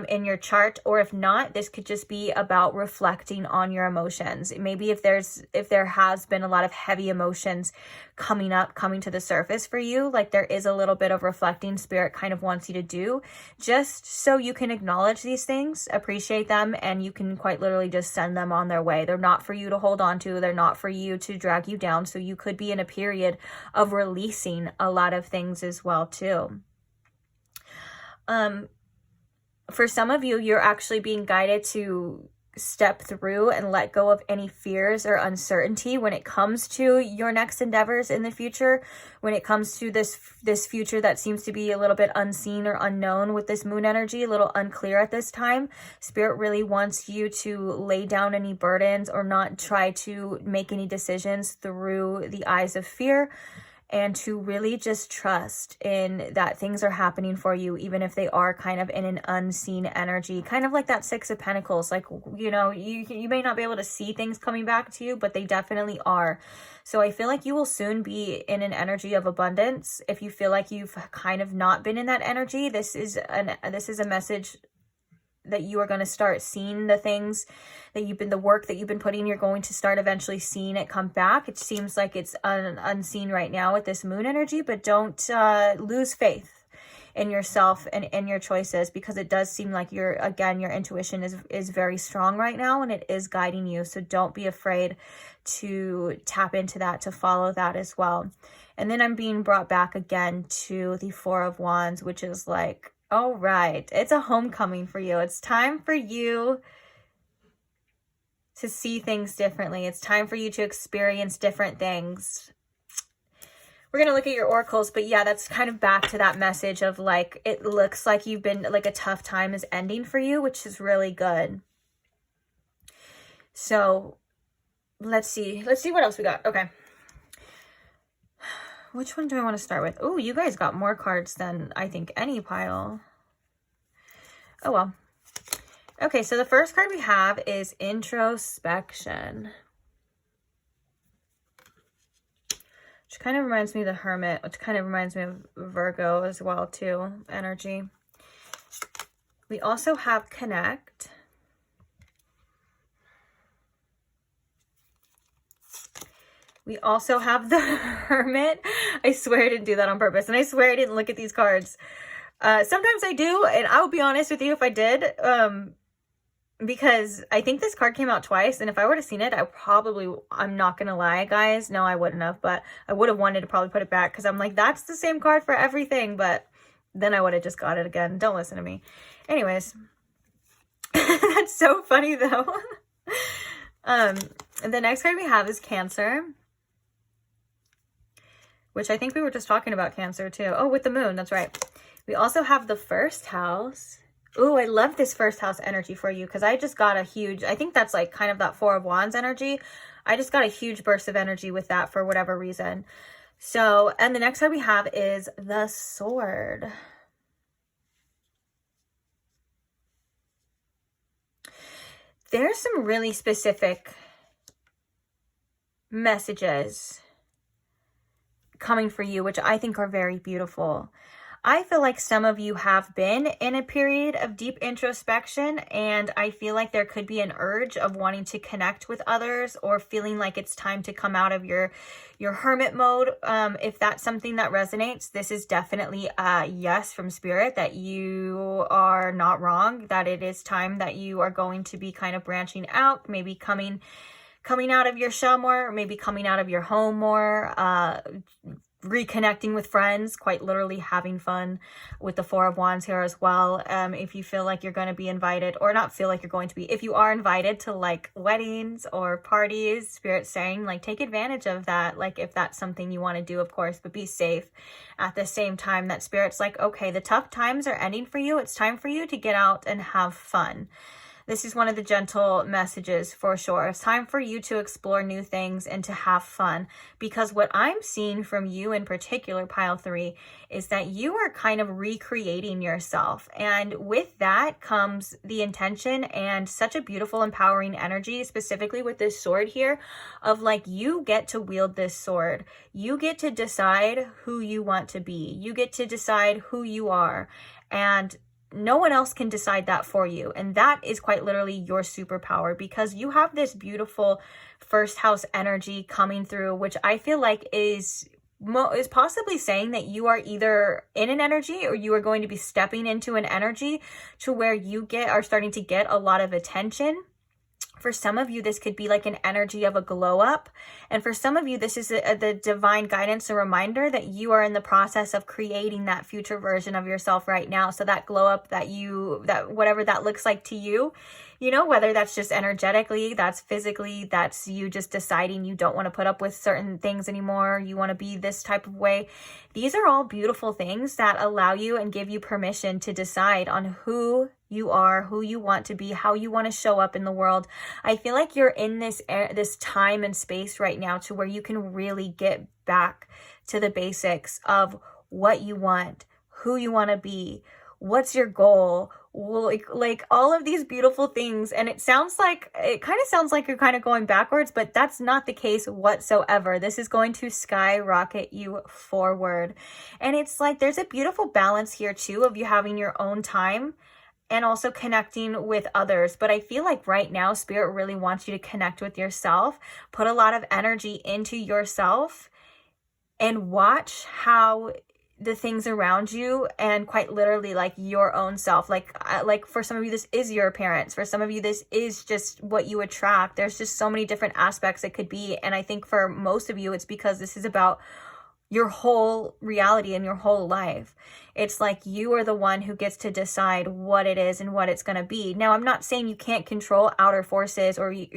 A: in your chart, or if not, this could just be about reflecting on your emotions. Maybe if there has been a lot of heavy emotions coming to the surface for you, like there is a little bit of reflecting Spirit kind of wants you to do, just so you can acknowledge these things, appreciate them, and you can quite literally just send them on their way. They're not for you to hold on to. They're not for you to drag you down. So you could be in a period of releasing a lot of things as well too. For some of you, you're actually being guided to step through and let go of any fears or uncertainty when it comes to your next endeavors in the future, when it comes to this future that seems to be a little bit unseen or unknown with this moon energy, a little unclear at this time. Spirit really wants you to lay down any burdens or not try to make any decisions through the eyes of fear, and to really just trust in that things are happening for you, even if they are kind of in an unseen energy, kind of like that Six of Pentacles. Like, you know, you may not be able to see things coming back to you, but they definitely are. So I feel like you will soon be in an energy of abundance. If you feel like you've kind of not been in that energy, this is a message that you are going to start seeing the things that the work that you've been putting, you're going to start eventually seeing it come back. It seems like it's unseen right now with this moon energy, but don't lose faith in yourself and in your choices, because it does seem like your intuition is very strong right now, and it is guiding you. So don't be afraid to tap into that, to follow that as well. And then I'm being brought back again to the Four of Wands, which is like, all right, it's a homecoming for you. It's time for you to see things differently. It's time for you to experience different things. We're going to look at your oracles, but yeah, that's kind of back to that message of like, it looks like you've been like a tough time is ending for you, which is really good. So let's see what else we got. Okay. Which one do I want to start with? Oh, you guys got more cards than I think any pile. Oh, well. Okay, so the first card we have is introspection, which kind of reminds me of the Hermit, which kind of reminds me of Virgo as well, too, energy. We also have connect. We also have the Hermit. I swear I didn't do that on purpose. And I swear I didn't look at these cards. Sometimes I do. And I'll be honest with you if I did. Because I think this card came out twice. And if I would have seen it, I'm not going to lie, guys. No, I wouldn't have. But I would have wanted to probably put it back. Because I'm like, that's the same card for everything. But then I would have just got it again. Don't listen to me. Anyways. That's so funny, though. The next card we have is Cancer, which I think we were just talking about Cancer too. Oh, with the moon, that's right. We also have the first house. Oh, I love this first house energy for you, because I just got a huge, I think that's like kind of that Four of Wands energy. I just got a huge burst of energy with that for whatever reason. So, and the next card we have is the Sword. There's some really specific messages coming for you, which I think are very beautiful. I feel like some of you have been in a period of deep introspection, and I feel like there could be an urge of wanting to connect with others or feeling like it's time to come out of your hermit mode. If that's something that resonates, this is definitely a yes from spirit, that you are not wrong, that it is time that you are going to be kind of branching out, maybe coming out of your shell more, maybe coming out of your home more, reconnecting with friends, quite literally having fun with the Four of Wands here as well. If you feel like you're going to be invited, or not feel like you're going to be, if you are invited to like weddings or parties, Spirit's saying like take advantage of that, like if that's something you want to do, of course, but be safe. At the same time, that Spirit's like, okay, the tough times are ending for you. It's time for you to get out and have fun. This is one of the gentle messages for sure. It's time for you to explore new things and to have fun, because what I'm seeing from you in particular, pile 3, is that you are kind of recreating yourself. And with that comes the intention and such a beautiful, empowering energy, specifically with this sword here, of like, you get to wield this sword. You get to decide who you want to be. You get to decide who you are. And no one else can decide that for you. And that is quite literally your superpower, because you have this beautiful first house energy coming through, which I feel like is possibly saying that you are either in an energy, or you are going to be stepping into an energy to where you are starting to get a lot of attention. For some of you, this could be like an energy of a glow up. And for some of you, this is the divine guidance, a reminder that you are in the process of creating that future version of yourself right now. So that glow up that whatever that looks like to you, you know, whether that's just energetically, that's physically, that's you just deciding you don't want to put up with certain things anymore, you want to be this type of way. These are all beautiful things that allow you and give you permission to decide on who you are, who you want to be, how you want to show up in the world. I feel like you're in this time and space right now to where you can really get back to the basics of what you want, who you want to be, what's your goal, like all of these beautiful things. And it kind of sounds like you're kind of going backwards, but that's not the case whatsoever. This is going to skyrocket you forward. And it's like there's a beautiful balance here too of you having your own time and also connecting with others. But I feel like right now, Spirit really wants you to connect with yourself, put a lot of energy into yourself, and watch how the things around you, and quite literally like your own self, like for some of you, this is your appearance. For some of you, this is just what you attract. There's just so many different aspects it could be. And I think for most of you, it's because this is about your whole reality and your whole life. It's like you are the one who gets to decide what it is and what it's going to be. Now, I'm not saying you can't control outer forces, or you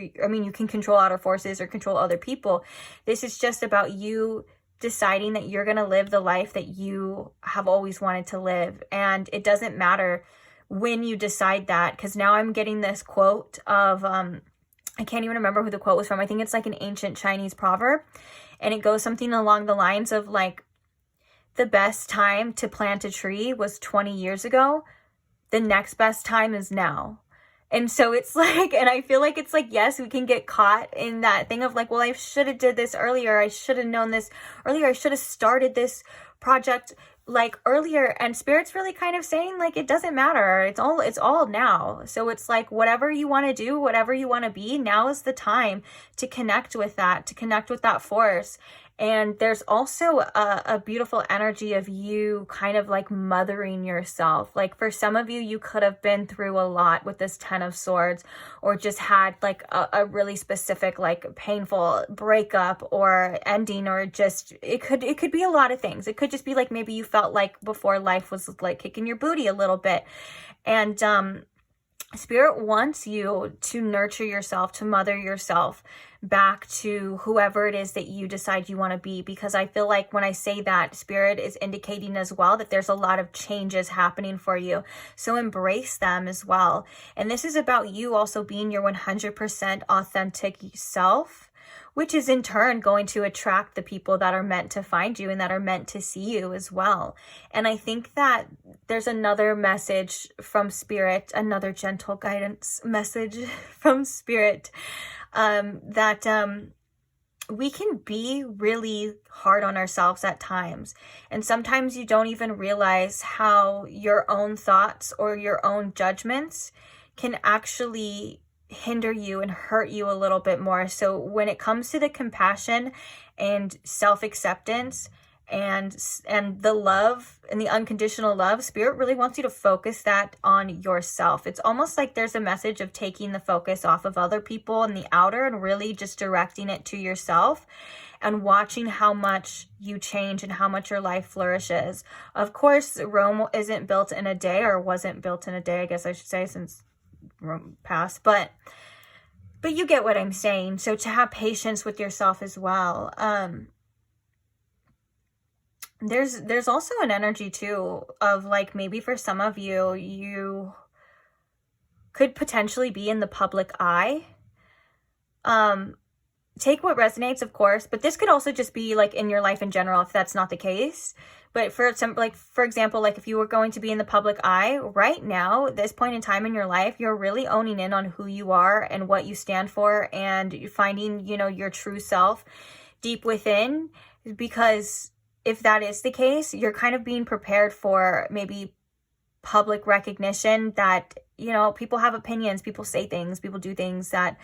A: can control outer forces or control other people. This is just about you deciding that you're going to live the life that you have always wanted to live. And it doesn't matter when you decide that, because now I'm getting this quote of, I can't even remember who the quote was from. I think it's like an ancient Chinese proverb. And it goes something along the lines of like, the best time to plant a tree was 20 years ago. The next best time is now. And so it's like, and I feel like it's like, yes, we can get caught in that thing of like, well, I should have did this earlier. I should have known this earlier. I should have started this project like earlier. And Spirit's really kind of saying like, it doesn't matter. It's all now. So it's like, whatever you want to do, whatever you want to be, now is the time to connect with that force. And there's also a beautiful energy of you kind of like mothering yourself. Like for some of you, you could have been through a lot with this 10 of Swords, or just had like a really specific, like painful breakup or ending, or just, it could be a lot of things. It could just be like, maybe you felt like before life was like kicking your booty a little bit. And, Spirit wants you to nurture yourself, to mother yourself back to whoever it is that you decide you want to be. Because I feel like when I say that, Spirit is indicating as well that there's a lot of changes happening for you. So embrace them as well. And this is about you also being your 100% authentic self, which is in turn going to attract the people that are meant to find you and that are meant to see you as well. And I think that there's another message from Spirit, another gentle guidance message from Spirit, that we can be really hard on ourselves at times. And sometimes you don't even realize how your own thoughts or your own judgments can actually hinder you and hurt you a little bit more. So when it comes to the compassion and self-acceptance and the love and the unconditional love, Spirit really wants you to focus that on yourself. It's almost like there's a message of taking the focus off of other people and the outer and really just directing it to yourself and watching how much you change and how much your life flourishes. Of course, Rome isn't built in a day, or wasn't built in a day, I guess I should say, since Rome passed, but you get what I'm saying. So to have patience with yourself as well. There's also an energy too of like, maybe for some of you, you could potentially be in the public eye. Take what resonates, of course, but this could also just be like in your life in general, if that's not the case. But for example, like if you were going to be in the public eye right now, this point in time in your life, you're really owning in on who you are and what you stand for, and you're finding, your true self deep within. Because if that is the case, you're kind of being prepared for maybe public recognition that, people have opinions, people say things, people do things that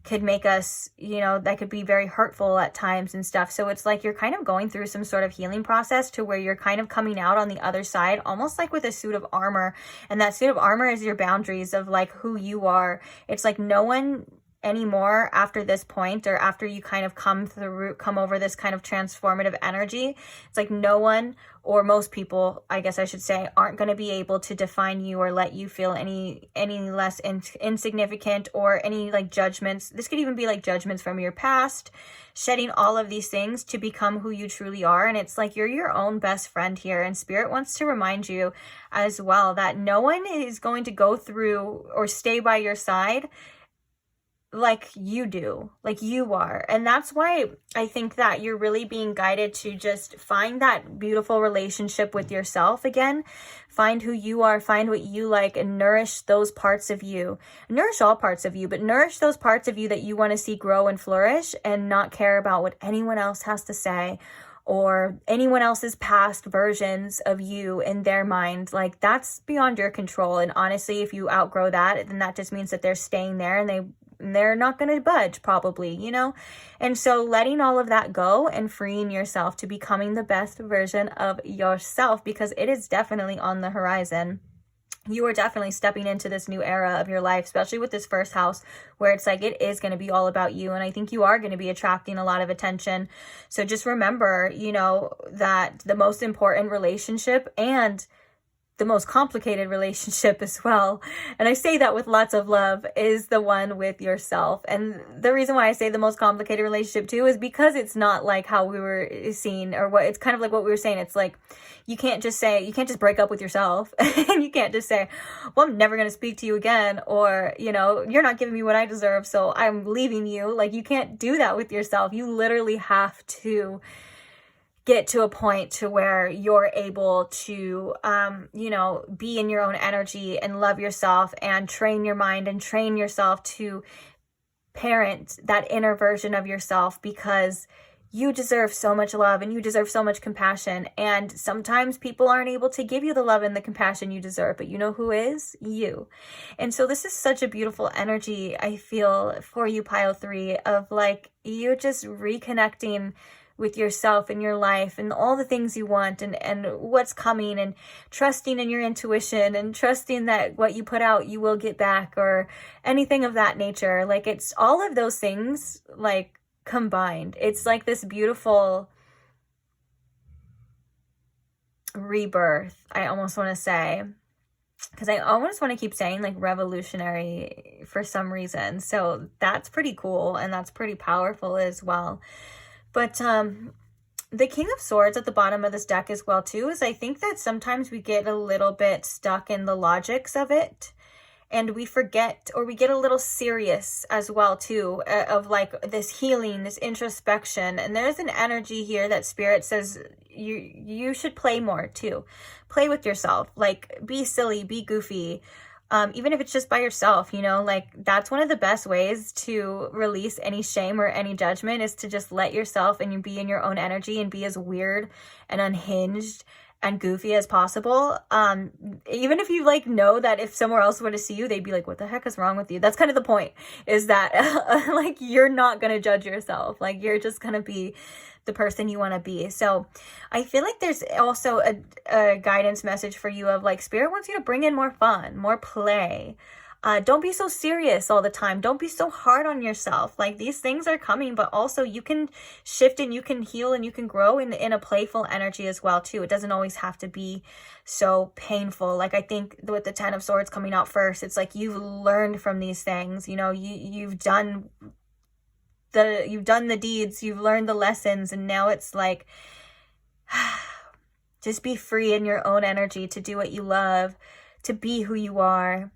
A: could make us, that could be very hurtful at times and stuff. So it's like you're kind of going through some sort of healing process to where you're kind of coming out on the other side, almost like with a suit of armor. And that suit of armor is your boundaries of like who you are. It's like no one anymore after this point, or after you kind of come over this kind of transformative energy, it's like no one, or most people, I guess I should say, aren't going to be able to define you or let you feel any less insignificant, or any like judgments. This could even be like judgments from your past, shedding all of these things to become who you truly are. And it's like you're your own best friend here, and Spirit wants to remind you as well that no one is going to go through or stay by your side like you do, like you are. And that's why I think that you're really being guided to just find that beautiful relationship with yourself again. Find who you are, find what you like, and nourish those parts of you. Nourish all parts of you, but nourish those parts of you that you want to see grow and flourish, and not care about what anyone else has to say or anyone else's past versions of you in their mind. Like, that's beyond your control. And honestly, if you outgrow that, then that just means that they're staying there, and they're not going to budge probably, And so letting all of that go and freeing yourself to becoming the best version of yourself, because it is definitely on the horizon. You are definitely stepping into this new era of your life, especially with this first house, where it's like it is going to be all about you. And I think you are going to be attracting a lot of attention. So just remember, that the most important relationship, and the most complicated relationship as well, and I say that with lots of love, is the one with yourself. And the reason why I say the most complicated relationship too is because it's not like how we were seeing, or what it's kind of like what we were saying. It's like you can't just break up with yourself and you can't just say, well, I'm never going to speak to you again, or you're not giving me what I deserve, so I'm leaving you. Like, you can't do that with yourself. You literally have to get to a point to where you're able to, be in your own energy and love yourself, and train your mind and train yourself to parent that inner version of yourself, because you deserve so much love and you deserve so much compassion. And sometimes people aren't able to give you the love and the compassion you deserve, but you know who is? You. And so this is such a beautiful energy, I feel, for you, Pile 3, of like you just reconnecting with yourself and your life and all the things you want, and what's coming, and trusting in your intuition, and trusting that what you put out you will get back, or anything of that nature. Like, it's all of those things like combined. It's like this beautiful rebirth, I almost want to say, because I almost want to keep saying like revolutionary for some reason. So that's pretty cool, and that's pretty powerful as well. But the King of Swords at the bottom of this deck as well too, is I think that sometimes we get a little bit stuck in the logics of it, and we forget, or we get a little serious as well too, of like this healing, this introspection. And there's an energy here that Spirit says you should play more too. Play with yourself, like be silly, be goofy. even if it's just by yourself, you know, like that's one of the best ways to release any shame or any judgment, is to just let yourself and you be in your own energy and be as weird and unhinged and goofy as possible. Even if you like know that if somewhere else were to see you, they'd be like, what the heck is wrong with you? That's kind of the point, is that like you're not going to judge yourself. Like you're just going to be the person you want to be. So I feel like there's also a guidance message for you of like, Spirit wants you to bring in more fun, more play. Don't be so serious all the time. Don't be so hard on yourself. Like these things are coming, but also you can shift and you can heal and you can grow in a playful energy as well too. It doesn't always have to be so painful. Like I think with the 10 of Swords coming out first, it's like you've learned from these things. You know, you've done the deeds, you've learned the lessons, and now it's like just be free in your own energy to do what you love, to be who you are.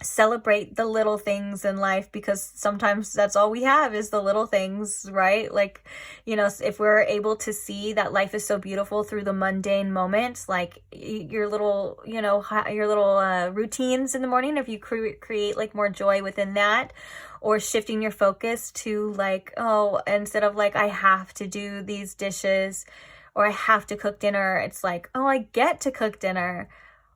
A: Celebrate the little things in life, because sometimes that's all we have is the little things, right? Like, you know, if we're able to see that life is so beautiful through the mundane moments, like your little, you know, your little routines in the morning, if you create like more joy within that, or shifting your focus to like, oh, instead of like, I have to do these dishes or I have to cook dinner, it's like, oh, I get to cook dinner.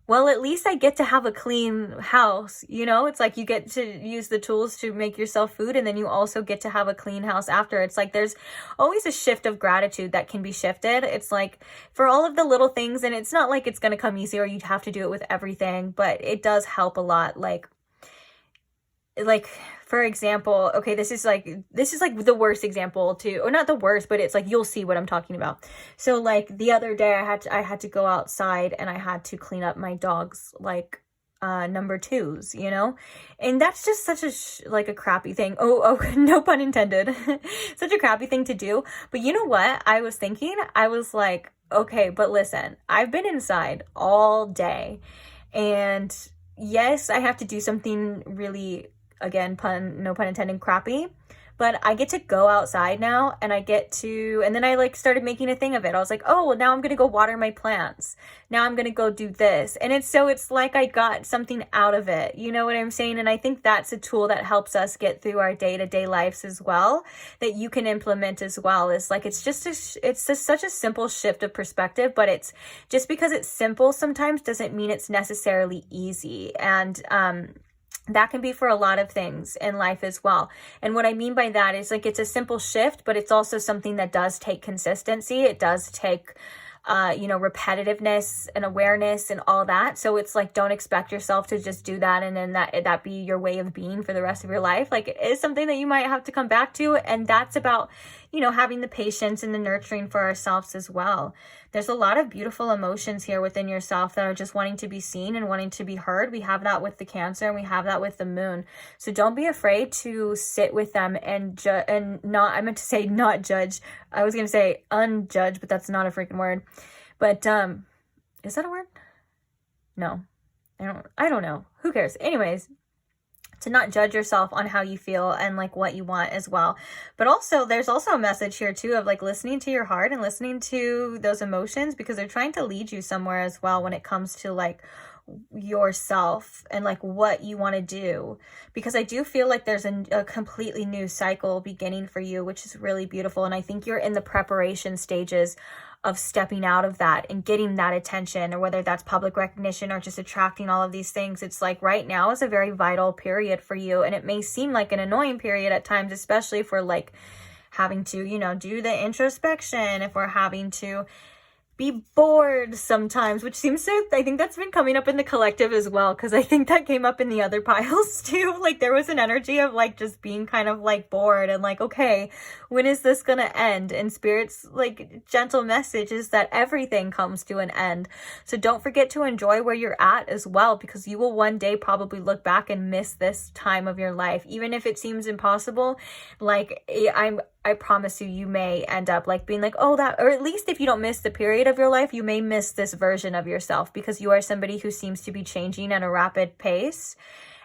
A: Well, at least I get to have a clean house, you know? It's like you get to use the tools to make yourself food, and then you also get to have a clean house after. It's like there's always a shift of gratitude that can be shifted. It's like for all of the little things, and it's not like it's going to come easy or you'd have to do it with everything, but it does help a lot. Like for example, okay, this is like the worst example too, or not the worst, but it's like you'll see what I'm talking about. So like the other day I had to go outside and I had to clean up my dog's like number twos, you know, and that's just such a like a crappy thing. Oh, no pun intended. Such a crappy thing to do. But you know what I was thinking? I was like, okay, but listen, I've been inside all day, and yes, I have to do something really, again, no pun intended, crappy, but I get to go outside now, and and then I like started making a thing of it. I was like, oh, well, now I'm going to go water my plants. Now I'm going to go do this. And it's like I got something out of it. You know what I'm saying? And I think that's a tool that helps us get through our day-to-day lives as well, that you can implement as well. It's like, it's just such a simple shift of perspective, but it's just because it's simple sometimes doesn't mean it's necessarily easy. And, that can be for a lot of things in life as well. And what I mean by that is like, it's a simple shift, but it's also something that does take consistency. It does take, repetitiveness and awareness and all that. So it's like, don't expect yourself to just do that and then that be your way of being for the rest of your life. Like it is something that you might have to come back to. And that's about, you know, having the patience and the nurturing for ourselves as well. There's a lot of beautiful emotions here within yourself that are just wanting to be seen and wanting to be heard. We have that with the Cancer, and we have that with the Moon. So don't be afraid to sit with them and I meant to say not judge. I was going to say unjudge, but that's not a freaking word. But is that a word? No. I don't know. Who cares? Anyways, to not judge yourself on how you feel and like what you want as well. But also there's also a message here too of like listening to your heart and listening to those emotions, because they're trying to lead you somewhere as well when it comes to like yourself and like what you want to do. Because I do feel like there's a completely new cycle beginning for you, which is really beautiful. And I think you're in the preparation stages of stepping out of that and getting that attention, or whether that's public recognition or just attracting all of these things. It's like right now is a very vital period for you, and it may seem like an annoying period at times, especially if we're like having to, you know, do the introspection, if we're having to be bored sometimes, which seems to, I think that's been coming up in the collective as well, because I think that came up in the other piles too. Like there was an energy of like just being kind of like bored and like, okay, when is this gonna end? And Spirit's like gentle message is that everything comes to an end. So don't forget to enjoy where you're at as well, because you will one day probably look back and miss this time of your life, even if it seems impossible. Like I promise you may end up like being like, oh, that, or at least if you don't miss the period of your life, you may miss this version of yourself, because you are somebody who seems to be changing at a rapid pace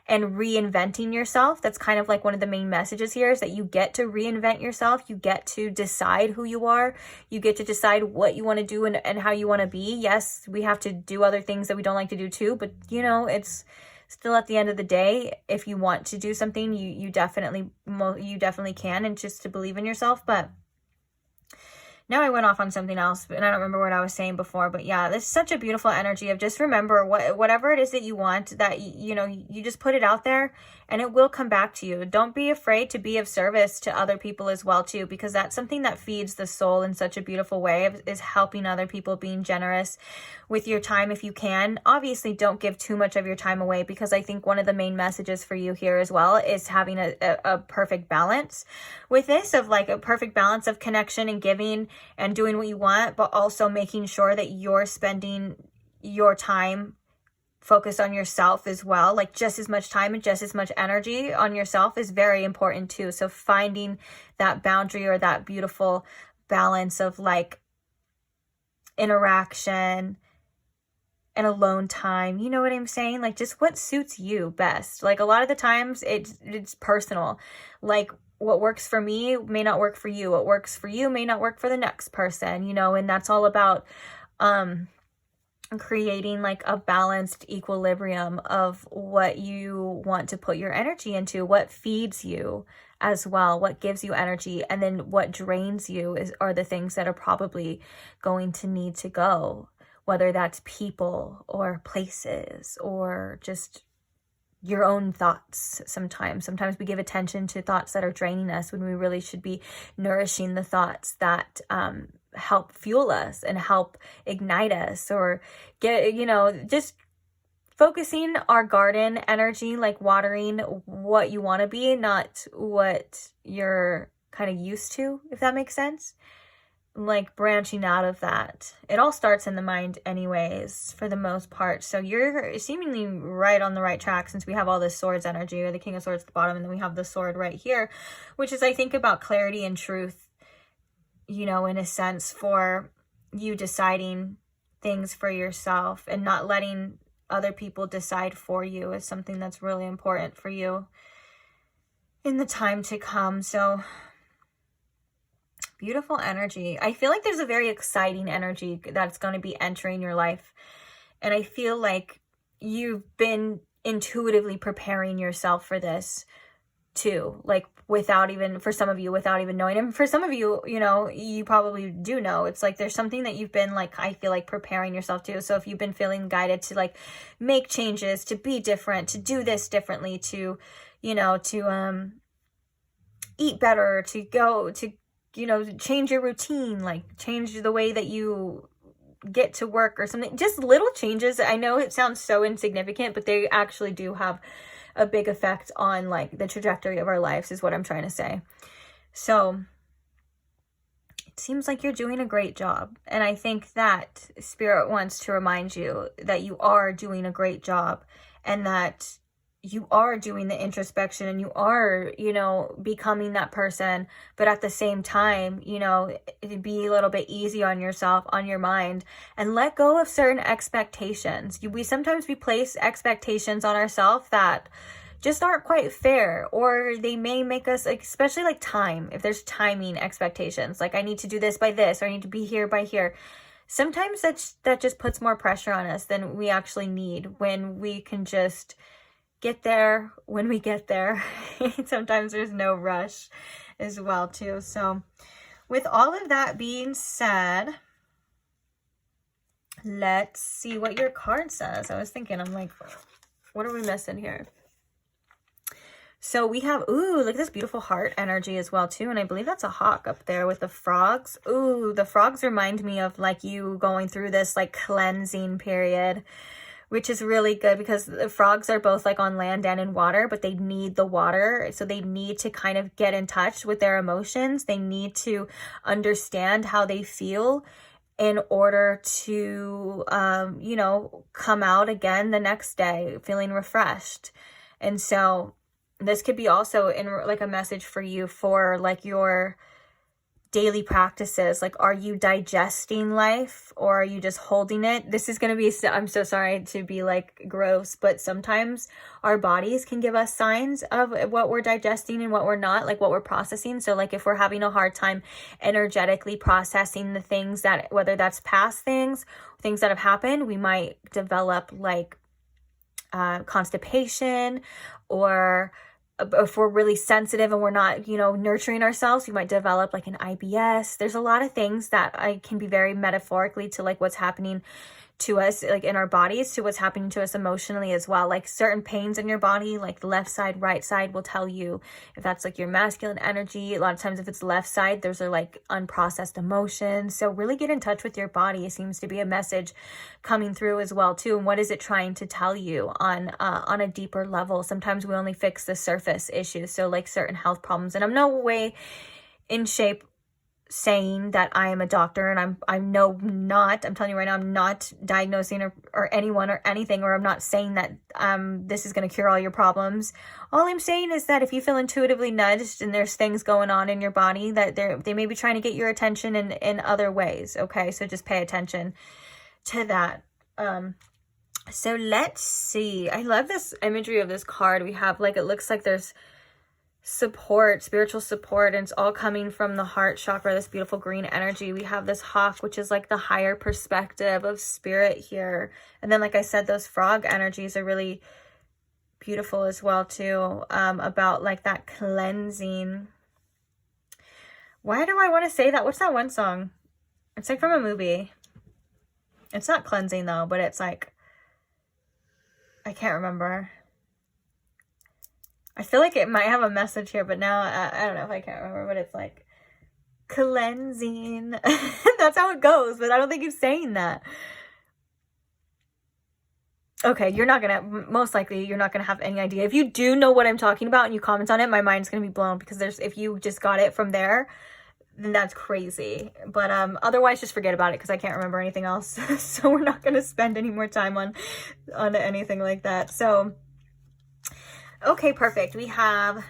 A: and reinventing yourself. That's kind of like one of the main messages here, is that you get to reinvent yourself. You get to decide who you are. You get to decide what you want to do and how you want to be. Yes, we have to do other things that we don't like to do too, but you know, still at the end of the day, if you want to do something, you definitely can, and just to believe in yourself. But now I went off on something else, and I don't remember what I was saying before. But yeah, this is such a beautiful energy of just remember whatever it is that you want, that you just put it out there and it will come back to you. Don't be afraid to be of service to other people as well too, because that's something that feeds the soul in such a beautiful way, is helping other people, being generous with your time if you can. Obviously, don't give too much of your time away, because I think one of the main messages for you here as well is having a perfect balance with this, of like a perfect balance of connection and giving and doing what you want, but also making sure that you're spending your time focused on yourself as well. Like just as much time and just as much energy on yourself is very important too. So finding that boundary, or that beautiful balance of like interaction and alone time, you know what I'm saying? Like just what suits you best. Like a lot of the times it's personal. Like what works for me may not work for you. What works for you may not work for the next person, you know, and that's all about creating like a balanced equilibrium of what you want to put your energy into, what feeds you as well, what gives you energy, and then what drains you are the things that are probably going to need to go, whether that's people or places or just your own thoughts. Sometimes we give attention to thoughts that are draining us when we really should be nourishing the thoughts that help fuel us and help ignite us, or get, you know, just focusing our garden energy, like watering what you want to be, not what you're kind of used to, if that makes sense. Like branching out of that. It all starts in the mind anyways, for the most part. So you're seemingly right on the right track, since we have all this swords energy, or the King of Swords at the bottom, and then we have the sword right here, which is, I think, about clarity and truth, you know, in a sense, for you deciding things for yourself and not letting other people decide for you is something that's really important for you in the time to come. So beautiful energy. I feel like there's a very exciting energy that's going to be entering your life. And I feel like you've been intuitively preparing yourself for this too, like without even, for some of you, without even knowing. And for some of you, you know, you probably do know. It's like there's something that you've been like, I feel like, preparing yourself to. So if you've been feeling guided to like make changes, to be different, to do this differently, to, you know, to eat better, to go to, you know, change your routine, like change the way that you get to work or something, just little changes. I know it sounds so insignificant, but they actually do have a big effect on like the trajectory of our lives, is what I'm trying to say. So it seems like you're doing a great job. And I think that Spirit wants to remind you that you are doing a great job, and that you are doing the introspection, and you are, you know, becoming that person. But at the same time, you know, be a little bit easy on yourself, on your mind, and let go of certain expectations. We sometimes place expectations on ourselves that just aren't quite fair, or they may make us, like, especially like time, if there's timing expectations, like I need to do this by this, or I need to be here by here. Sometimes that just puts more pressure on us than we actually need, when we can just get there when we get there. Sometimes there's no rush as well too. So with all of that being said, let's see what your card says. I was thinking, I'm like, what are we missing here? So we have, ooh, look at this beautiful heart energy as well too. And I believe that's a hawk up there with the frogs. Ooh, the frogs remind me of like you going through this like cleansing period, which is really good, because the frogs are both like on land and in water, but they need the water. So they need to kind of get in touch with their emotions. They need to understand how they feel in order to, you know, come out again the next day feeling refreshed. And so this could be also in like a message for you for like your daily practices. Like, are you digesting life, or are you just holding it? This is going to be, I'm so sorry to be like gross, but sometimes our bodies can give us signs of what we're digesting and what we're not, like what we're processing. So like if we're having a hard time energetically processing the things that, whether that's past things that have happened, we might develop like constipation, or if we're really sensitive and we're not, you know, nurturing ourselves, we might develop like an IBS. There's a lot of things that can be very metaphorically to like what's happening to us, like in our bodies, to what's happening to us emotionally as well. Like certain pains in your body, like the left side, right side will tell you if that's like your masculine energy. A lot of times if it's left side, those are like unprocessed emotions. So really get in touch with your body. It seems to be a message coming through as well too. And what is it trying to tell you on a deeper level? Sometimes we only fix the surface issues. So like certain health problems, and I'm no way in shape saying that I am a doctor, and I'm telling you right now, I'm not diagnosing or anyone or anything, or I'm not saying that this is going to cure all your problems. All I'm saying is that if you feel intuitively nudged and there's things going on in your body, that they may be trying to get your attention in other ways. Okay, so just pay attention to that. So let's see. I love this imagery of this card. We have like, it looks like there's support, spiritual support, and it's all coming from the heart chakra, this beautiful green energy. We have this hawk, which is like the higher perspective of spirit here. And then, like I said, those frog energies are really beautiful as well too, about like that cleansing. Why do I want to say that? What's that one song? It's like from a movie. It's not cleansing though, but it's like, I can't remember. I feel like it might have a message here, but now I don't know if I can't remember, but it's like cleansing. That's how it goes, but I don't think he's saying that. Okay, you're not gonna, most likely you're not gonna have any idea. If you do know what I'm talking about and you comment on it, my mind's gonna be blown, because if you just got it from there, then that's crazy. But otherwise just forget about it, because I can't remember anything else. So we're not gonna spend any more time on anything like that. So okay, perfect. We have,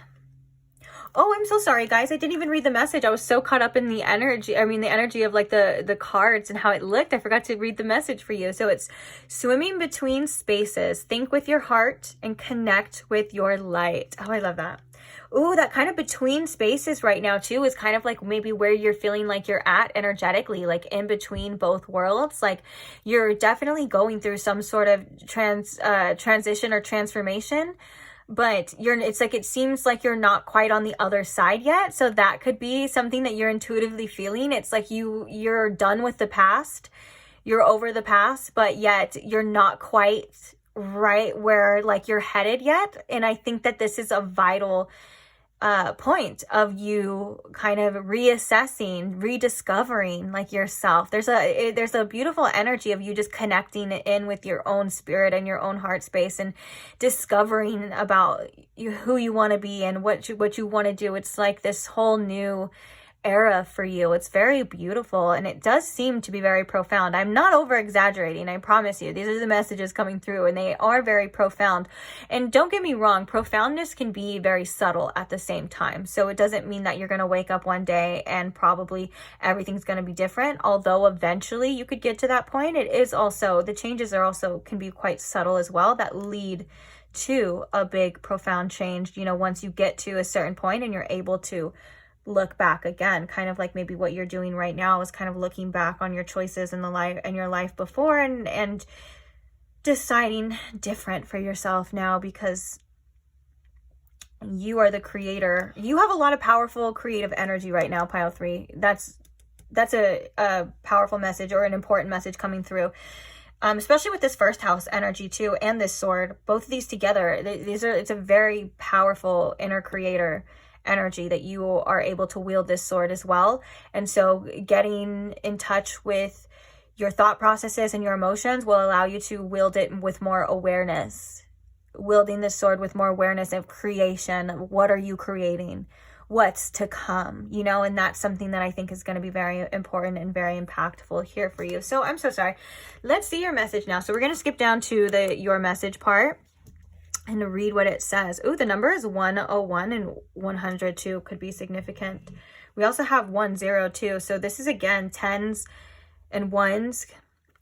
A: oh, I'm so sorry, guys. I didn't even read the message. I was so caught up in the energy. I mean, the energy of like the cards and how it looked. I forgot to read the message for you. So it's swimming between spaces. Think with your heart and connect with your light. Oh, I love that. Ooh, that kind of between spaces right now too is kind of like maybe where you're feeling like you're at energetically, like in between both worlds. Like you're definitely going through some sort of transition or transformation. But it's like, it seems like you're not quite on the other side yet. So that could be something that you're intuitively feeling. It's like you're done with the past. You're over the past, but yet you're not quite right where like you're headed yet. And I think that this is a vital point of you kind of reassessing, rediscovering like yourself. There's a beautiful energy of you just connecting in with your own spirit and your own heart space, and discovering about who you want to be and what you want to do. It's like this whole new era for you. It's very beautiful, and it does seem to be very profound. I'm not over exaggerating, I promise you. These are the messages coming through, and they are very profound. And don't get me wrong, profoundness can be very subtle at the same time. So it doesn't mean that you're going to wake up one day and probably everything's going to be different. Although eventually you could get to that point, it is also, the changes are also can be quite subtle as well, that lead to a big profound change, you know, once you get to a certain point and you're able to look back again, kind of like maybe what you're doing right now is kind of looking back on your choices in your life before, and deciding different for yourself now, because you are the creator. You have a lot of powerful creative energy right now, pile 3. That's a powerful message, or an important message coming through. Especially with this first house energy too, and this sword, both of these together, it's a very powerful inner creator energy that you are able to wield this sword as well. And so getting in touch with your thought processes and your emotions will allow you to wield it with more awareness. Wielding this sword with more awareness of creation. What are you creating? What's to come? You know, and that's something that I think is going to be very important and very impactful here for you. So I'm so sorry. Let's see your message now. So we're going to skip down to your message part and read what it says. Ooh, the number is 101, and 102 could be significant. We also have 102. So this is, again, 10s and 1s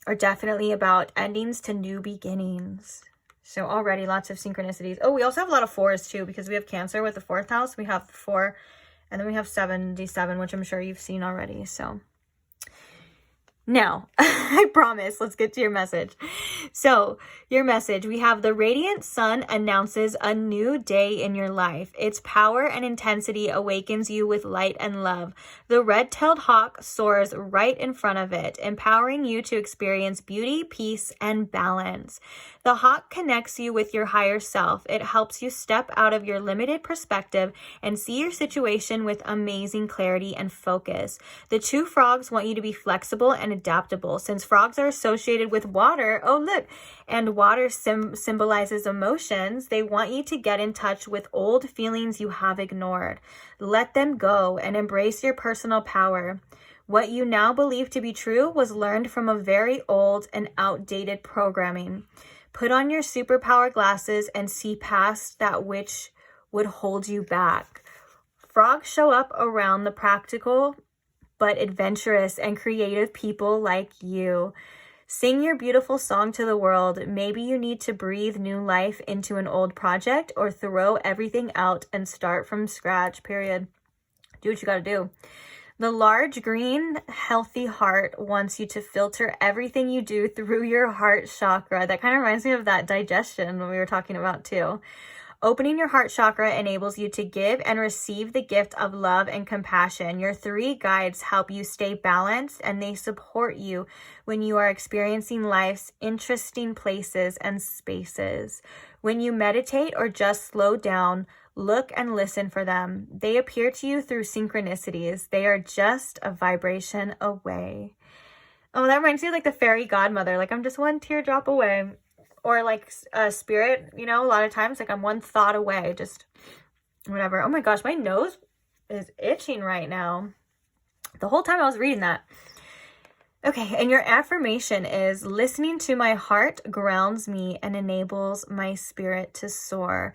A: are definitely about endings to new beginnings. So already lots of synchronicities. Oh, we also have a lot of 4s too, because we have Cancer with the 4th house. We have 4, and then we have 77, which I'm sure you've seen already. So Now, I promise, let's get to your message. So, your message, we have the radiant sun announces a new day in your life. Its power and intensity awakens you with light and love. The red-tailed hawk soars right in front of it, empowering you to experience beauty, peace, and balance. The hawk connects you with your higher self. It helps you step out of your limited perspective and see your situation with amazing clarity and focus. The two frogs want you to be flexible and adaptable. Since frogs are associated with water, oh look, and water symbolizes emotions, they want you to get in touch with old feelings you have ignored. Let them go and embrace your personal power. What you now believe to be true was learned from a very old and outdated programming. Put on your superpower glasses and see past that which would hold you back. Frogs show up around the practical but adventurous and creative people like you. Sing your beautiful song to the world. Maybe you need to breathe new life into an old project or throw everything out and start from scratch, period. Do what you gotta do. The large, green, healthy heart wants you to filter everything you do through your heart chakra. That kind of reminds me of that digestion we were talking about too. Opening your heart chakra enables you to give and receive the gift of love and compassion. Your three guides help you stay balanced, and they support you when you are experiencing life's interesting places and spaces. When you meditate or just slow down, look and listen for them. They appear to you through synchronicities. They are just a vibration away. Oh, that reminds me of like the fairy godmother. Like, I'm just one teardrop away. Or like a spirit, you know, a lot of times, like I'm one thought away, just whatever. Oh my gosh, my nose is itching right now. The whole time I was reading that. Okay, and your affirmation is, listening to my heart grounds me and enables my spirit to soar.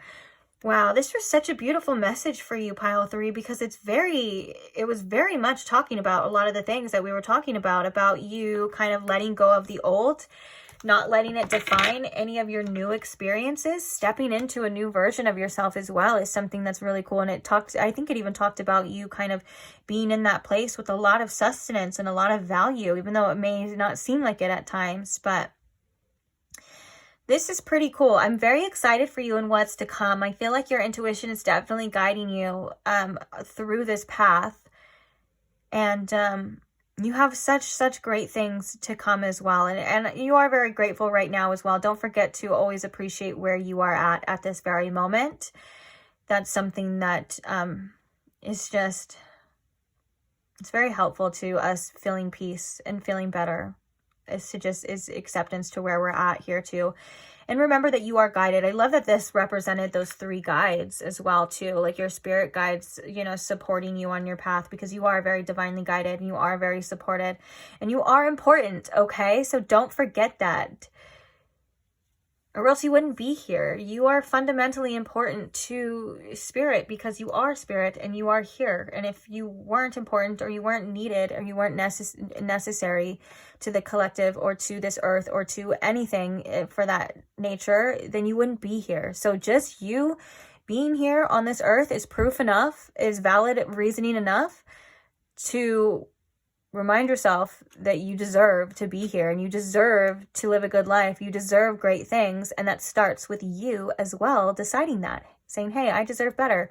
A: Wow, this was such a beautiful message for you, Pile 3, because it was very much talking about a lot of the things that we were talking about you kind of letting go of the old, not letting it define any of your new experiences. Stepping into a new version of yourself as well is something that's really cool. And I think it even talked about you kind of being in that place with a lot of sustenance and a lot of value, even though it may not seem like it at times. But this is pretty cool. I'm very excited for you and what's to come. I feel like your intuition is definitely guiding you through this path. And you have such great things to come as well. And you are very grateful right now as well. Don't forget to always appreciate where you are at this very moment. That's something that is just, it's very helpful to us feeling peace and feeling better. Is acceptance to where we're at here too. And remember that you are guided. I love that this represented those three guides as well too, like your spirit guides, you know, supporting you on your path, because you are very divinely guided and you are very supported and you are important. Okay, so don't forget that, or else you wouldn't be here. You are fundamentally important to spirit because you are spirit and you are here. And if you weren't important, or you weren't needed, or you weren't necessary to the collective or to this earth or to anything for that nature, then you wouldn't be here. So just you being here on this earth is proof enough, is valid reasoning enough to remind yourself that you deserve to be here and you deserve to live a good life. You deserve great things. And that starts with you as well, deciding that, saying, hey, I deserve better.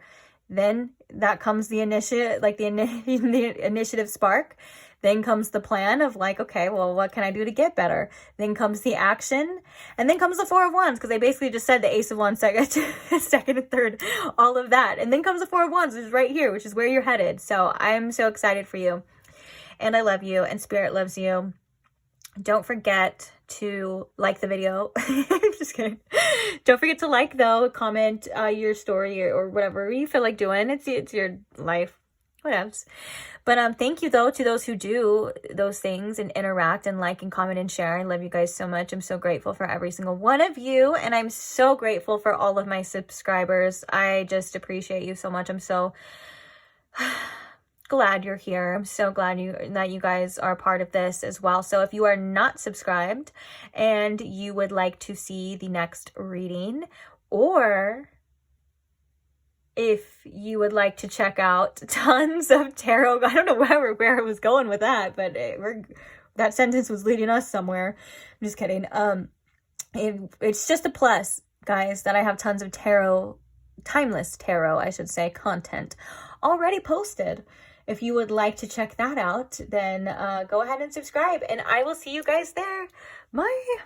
A: Then that comes the initiative, like the initiative spark. Then comes the plan of like, okay, well, what can I do to get better? Then comes the action. And then comes the Four of Wands, because they basically just said the Ace of Wands second and third, all of that. And then comes the Four of Wands, which is right here, which is where you're headed. So I'm so excited for you. And I love you, and spirit loves you. Don't forget to like the video. I'm just kidding. Don't forget to like, though, comment your story or whatever you feel like doing. It's your life, whatevs. But thank you, though, to those who do those things and interact and like and comment and share. I love you guys so much. I'm so grateful for every single one of you, and I'm so grateful for all of my subscribers. I just appreciate you so much. I'm so glad you're here. I'm so glad that you guys are part of this as well. So if you are not subscribed and you would like to see the next reading, or if you would like to check out tons of tarot, I don't know where I was going with that, but we're that sentence was leading us somewhere. I'm just kidding. It's just a plus, guys, that I have tons of tarot, timeless tarot, I should say, content already posted. If you would like to check that out, then go ahead and subscribe, and I will see you guys there. Bye.